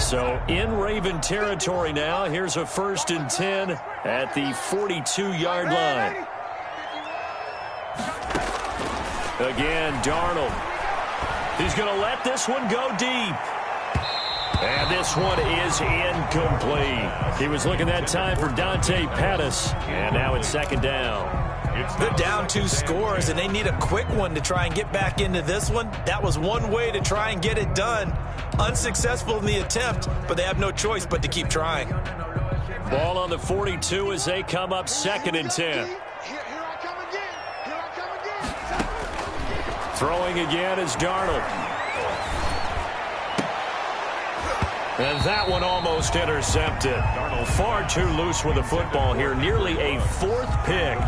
So in Raven territory now. Here's a first and 10 at the 42-yard line. Again, Darnold. He's going to let this one go deep. And this one is incomplete. He was looking that time for Dante Pettis. And now it's second down. They're down 2 scores, and they need a quick one to try and get back into this one. That was one way to try and get it done. Unsuccessful in the attempt, but they have no choice but to keep trying. Ball on the 42 as they come up second and 10. Throwing again is Darnold. And that one almost intercepted. Darnold far too loose with the football here. Nearly a fourth pick.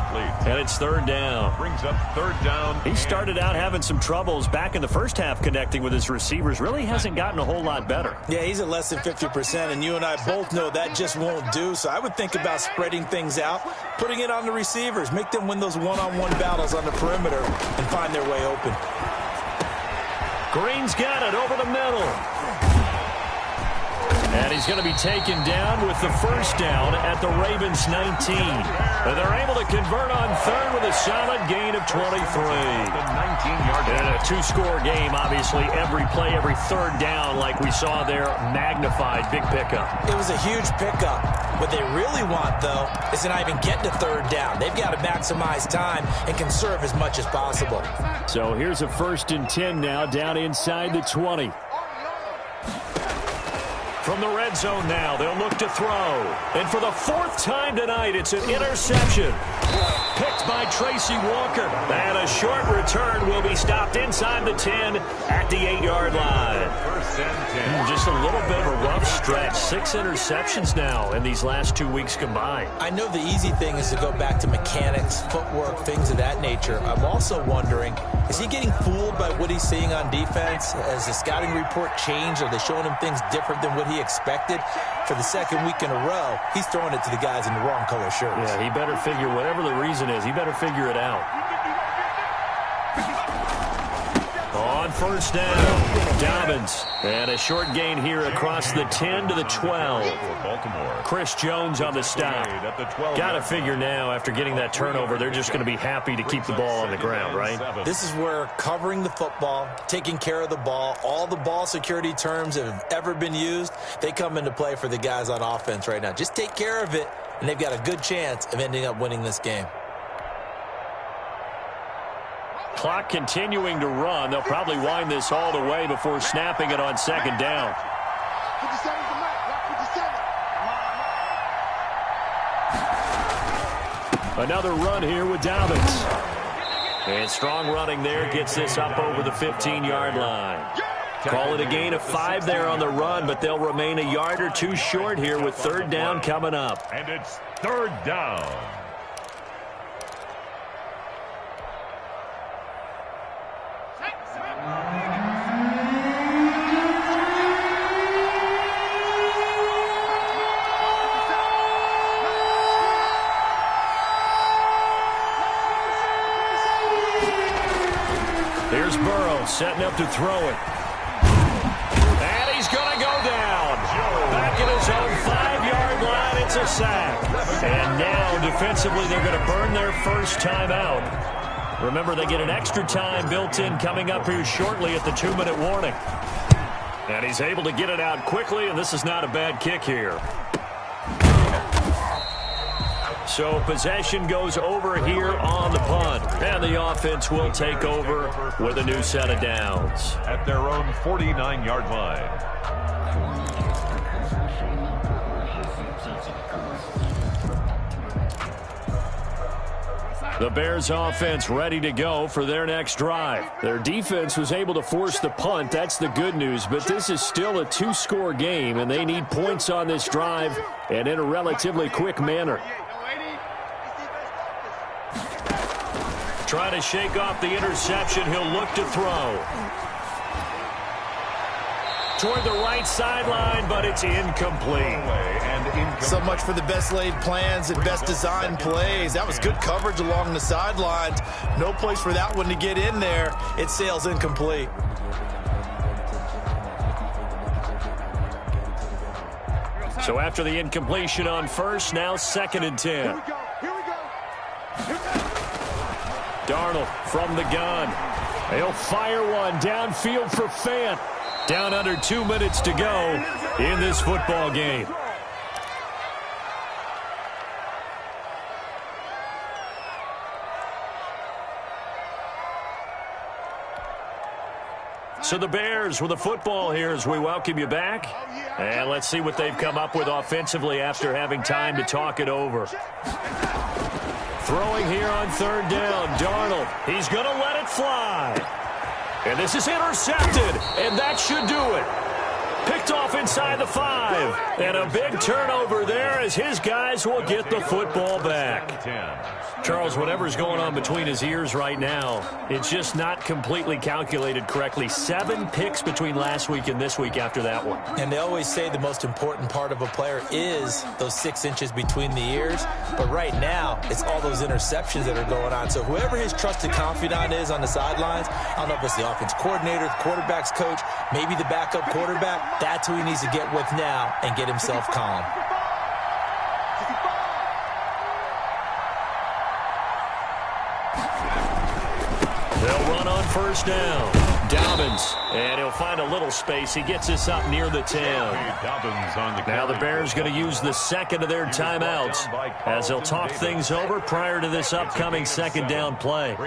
And it's third down. Brings up third down. He started out having some troubles back in the first half connecting with his receivers. Really hasn't gotten a whole lot better. Yeah, he's at less than 50%, and you and I both know that just won't do. So I would think about spreading things out, putting it on the receivers, make them win those one-on-one battles on the perimeter and find their way open. Green's got it over the middle. And he's going to be taken down with the first down at the Ravens' 19. And they're able to convert on third with a solid gain of 23. And a 2-score game, obviously. Every play, every third down, like we saw there, magnified. Big pickup. It was a huge pickup. What they really want, though, is to not even get to third down. They've got to maximize time and conserve as much as possible. So here's a first and 10 now, down inside the 20. From the red zone now, they'll look to throw. And for the fourth time tonight, it's an interception. Picked by Tracy Walker. And a short return will be stopped inside the 10 at the 8-yard line. First and 10. Just a little bit of a rough stretch. 6 interceptions now in these last 2 weeks combined. I know the easy thing is to go back to mechanics, footwork, things of that nature. I'm also wondering, is he getting fooled by what he's seeing on defense? Has the scouting report changed? Are they showing him things different than what he expected? For the second week in a row, he's throwing it to the guys in the wrong color shirts. Yeah, he better figure, whatever the reason is, he better figure it out. On first down, Dobbins. And a short gain here across the 10 to the 12. Chris Jones on the stop. Got to figure now, after getting that turnover, they're just going to be happy to keep the ball on the ground, right? This is where covering the football, taking care of the ball, all the ball security terms that have ever been used, they come into play for the guys on offense right now. Just take care of it, and they've got a good chance of ending up winning this game. Clock continuing to run. They'll probably wind this all the way before snapping it on second down. 57 to Mike. 57. Another run here with Dobbins. And strong running there gets this up over the 15-yard line. Call it a gain of 5 there on the run, but they'll remain a yard or two short here with third down coming up. And it's third down. setting up to throw it. And he's going to go down. Back at his own 5-yard line, it's a sack. And now, defensively, they're going to burn their first timeout. Remember, they get an extra time built in coming up here shortly at the 2-minute warning. And he's able to get it out quickly, and this is not a bad kick here. So possession goes over here on the punt. And the offense will take over with a new set of downs. At their own 49-yard line. The Bears offense ready to go for their next drive. Their defense was able to force the punt. That's the good news. But this is still a 2-score game, and they need points on this drive and in a relatively quick manner. Trying to shake off the interception. He'll look to throw. Toward the right sideline, but it's incomplete. So much for the best laid plans and best designed plays. That was good coverage along the sidelines. No place for that one to get in there. It sails incomplete. So after the incompletion on first, now 2nd and 10. Here we go. Darnold from the gun. He'll fire one downfield for Fant. Down under 2 minutes to go in this football game. So the Bears with the football here as we welcome you back. And let's see what they've come up with offensively after having time to talk it over. Throwing here on 3rd down. Darnold, he's going to let it fly. And this is intercepted, and that should do it. Picked off inside the 5. And a big turnover there as his guys will get the football back. Charles, whatever's going on between his ears right now, it's just not completely calculated correctly. 7 picks between last week and this week after that one. And they always say the most important part of a player is those 6 inches between the ears. But right now, it's all those interceptions that are going on. So whoever his trusted confidant is on the sidelines, I don't know if it's the offense coordinator, the quarterback's coach, maybe the backup quarterback, that's who he needs to get with now and get himself calm. They'll run on 1st down. Dobbins, and he'll find a little space. He gets us up near the 10. Now the Bears going to use the 2nd of their timeouts as they'll talk things over prior to this upcoming 2nd down play.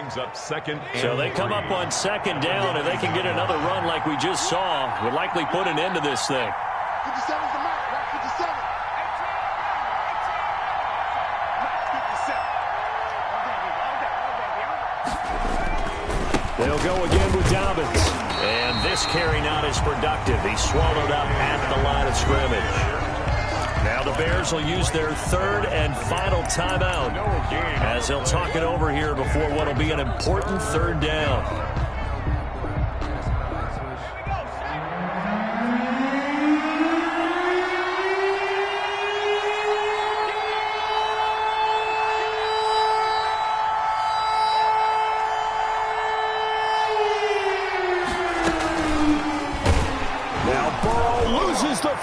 So they come up on 2nd down, and they can get another run like we just saw. Would likely put an end to this thing. 57's the mark, right? 57. They'll go again with Dobbins. And this carry not as productive. He's swallowed up at the line of scrimmage. Now the Bears will use their 3rd and final timeout as they'll talk it over here before what will be an important 3rd down.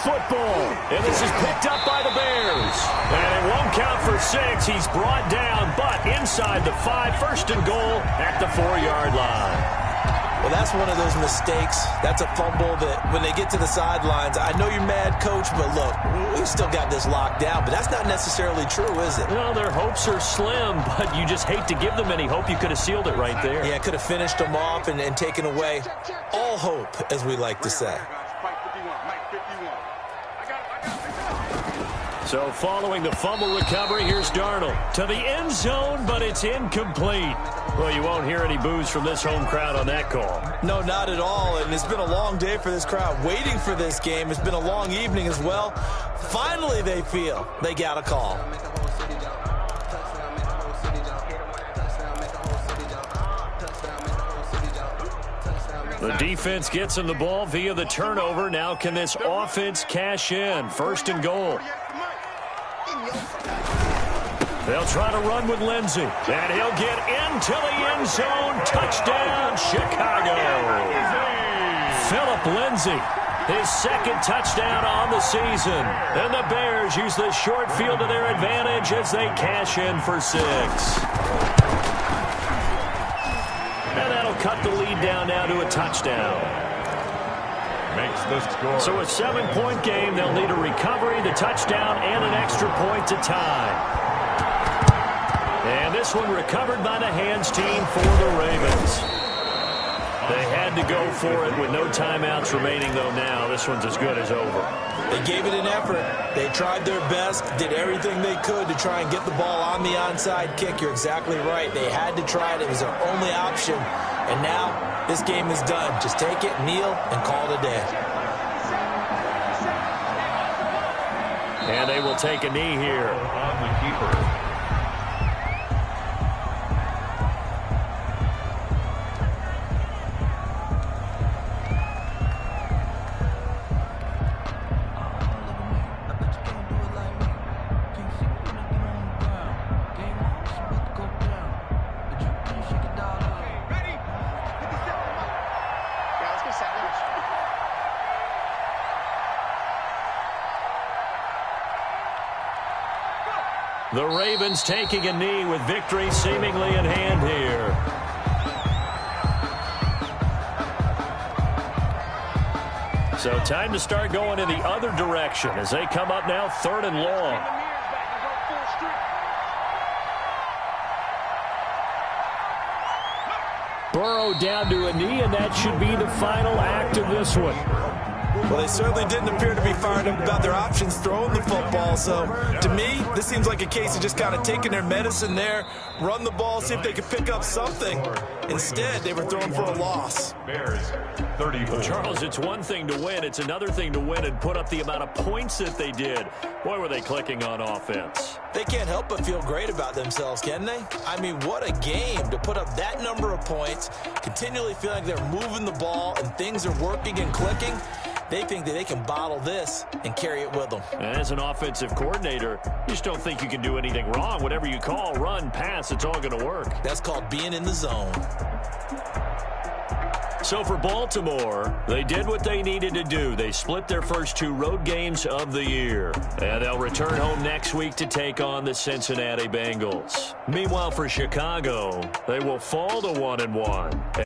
Football, and this is picked up by the Bears. And it won't count for 6. He's brought down, but inside the 5, 1st and goal at the 4-yard line. Well, that's one of those mistakes. That's a fumble that when they get to the sidelines, I know you're mad, Coach, but look, we've still got this locked down. But that's not necessarily true, is it? Well, their hopes are slim, but you just hate to give them any hope. You could have sealed it right there. Yeah, could have finished them off and taken away all hope, as we like to say. So following the fumble recovery, here's Darnold to the end zone, but it's incomplete. Well, you won't hear any boos from this home crowd on that call. No, not at all, and it's been a long day for this crowd waiting for this game. It's been a long evening as well. Finally, they feel they got a call. The defense gets him the ball via the turnover. Now can this offense cash in? 1st and goal. They'll try to run with Lindsey. And he'll get into the end zone. Touchdown, Chicago. Philip Lindsey, his second touchdown on the season. And the Bears use the short field to their advantage as they cash in for 6. And that'll cut the lead down now to a touchdown. Makes the score. So a 7-point game. They'll need a recovery, the touchdown, and an extra point to tie. And this one recovered by the hands team for the Ravens. They had to go for it with no timeouts remaining, though. Now this one's as good as over. They gave it an effort. They tried their best, did everything they could to try and get the ball on the onside kick. You're exactly right. They had to try it. It was their only option. And now this game is done. Just take it, kneel, and call it a day. And they will take a knee here. On the keeper. The Ravens taking a knee with victory seemingly in hand here. So time to start going in the other direction as they come up now 3rd and long. Burrow down to a knee, and that should be the final act of this one. Well, they certainly didn't appear to be fired up about their options throwing the football. So, to me, this seems like a case of just kind of taking their medicine there, run the ball, see if they could pick up something. Instead, they were throwing for a loss. Bears, 34. Charles, it's one thing to win. It's another thing to win and put up the amount of points that they did. Boy, were they clicking on offense. They can't help but feel great about themselves, can they? I mean, what a game to put up that number of points, continually feeling like they're moving the ball and things are working and clicking. They think that they can bottle this and carry it with them. As an offensive coordinator, you just don't think you can do anything wrong. Whatever you call, run, pass, it's all going to work. That's called being in the zone. So for Baltimore, they did what they needed to do. They split their first 2 road games of the year. And they'll return home next week to take on the Cincinnati Bengals. Meanwhile, for Chicago, they will fall to 1-1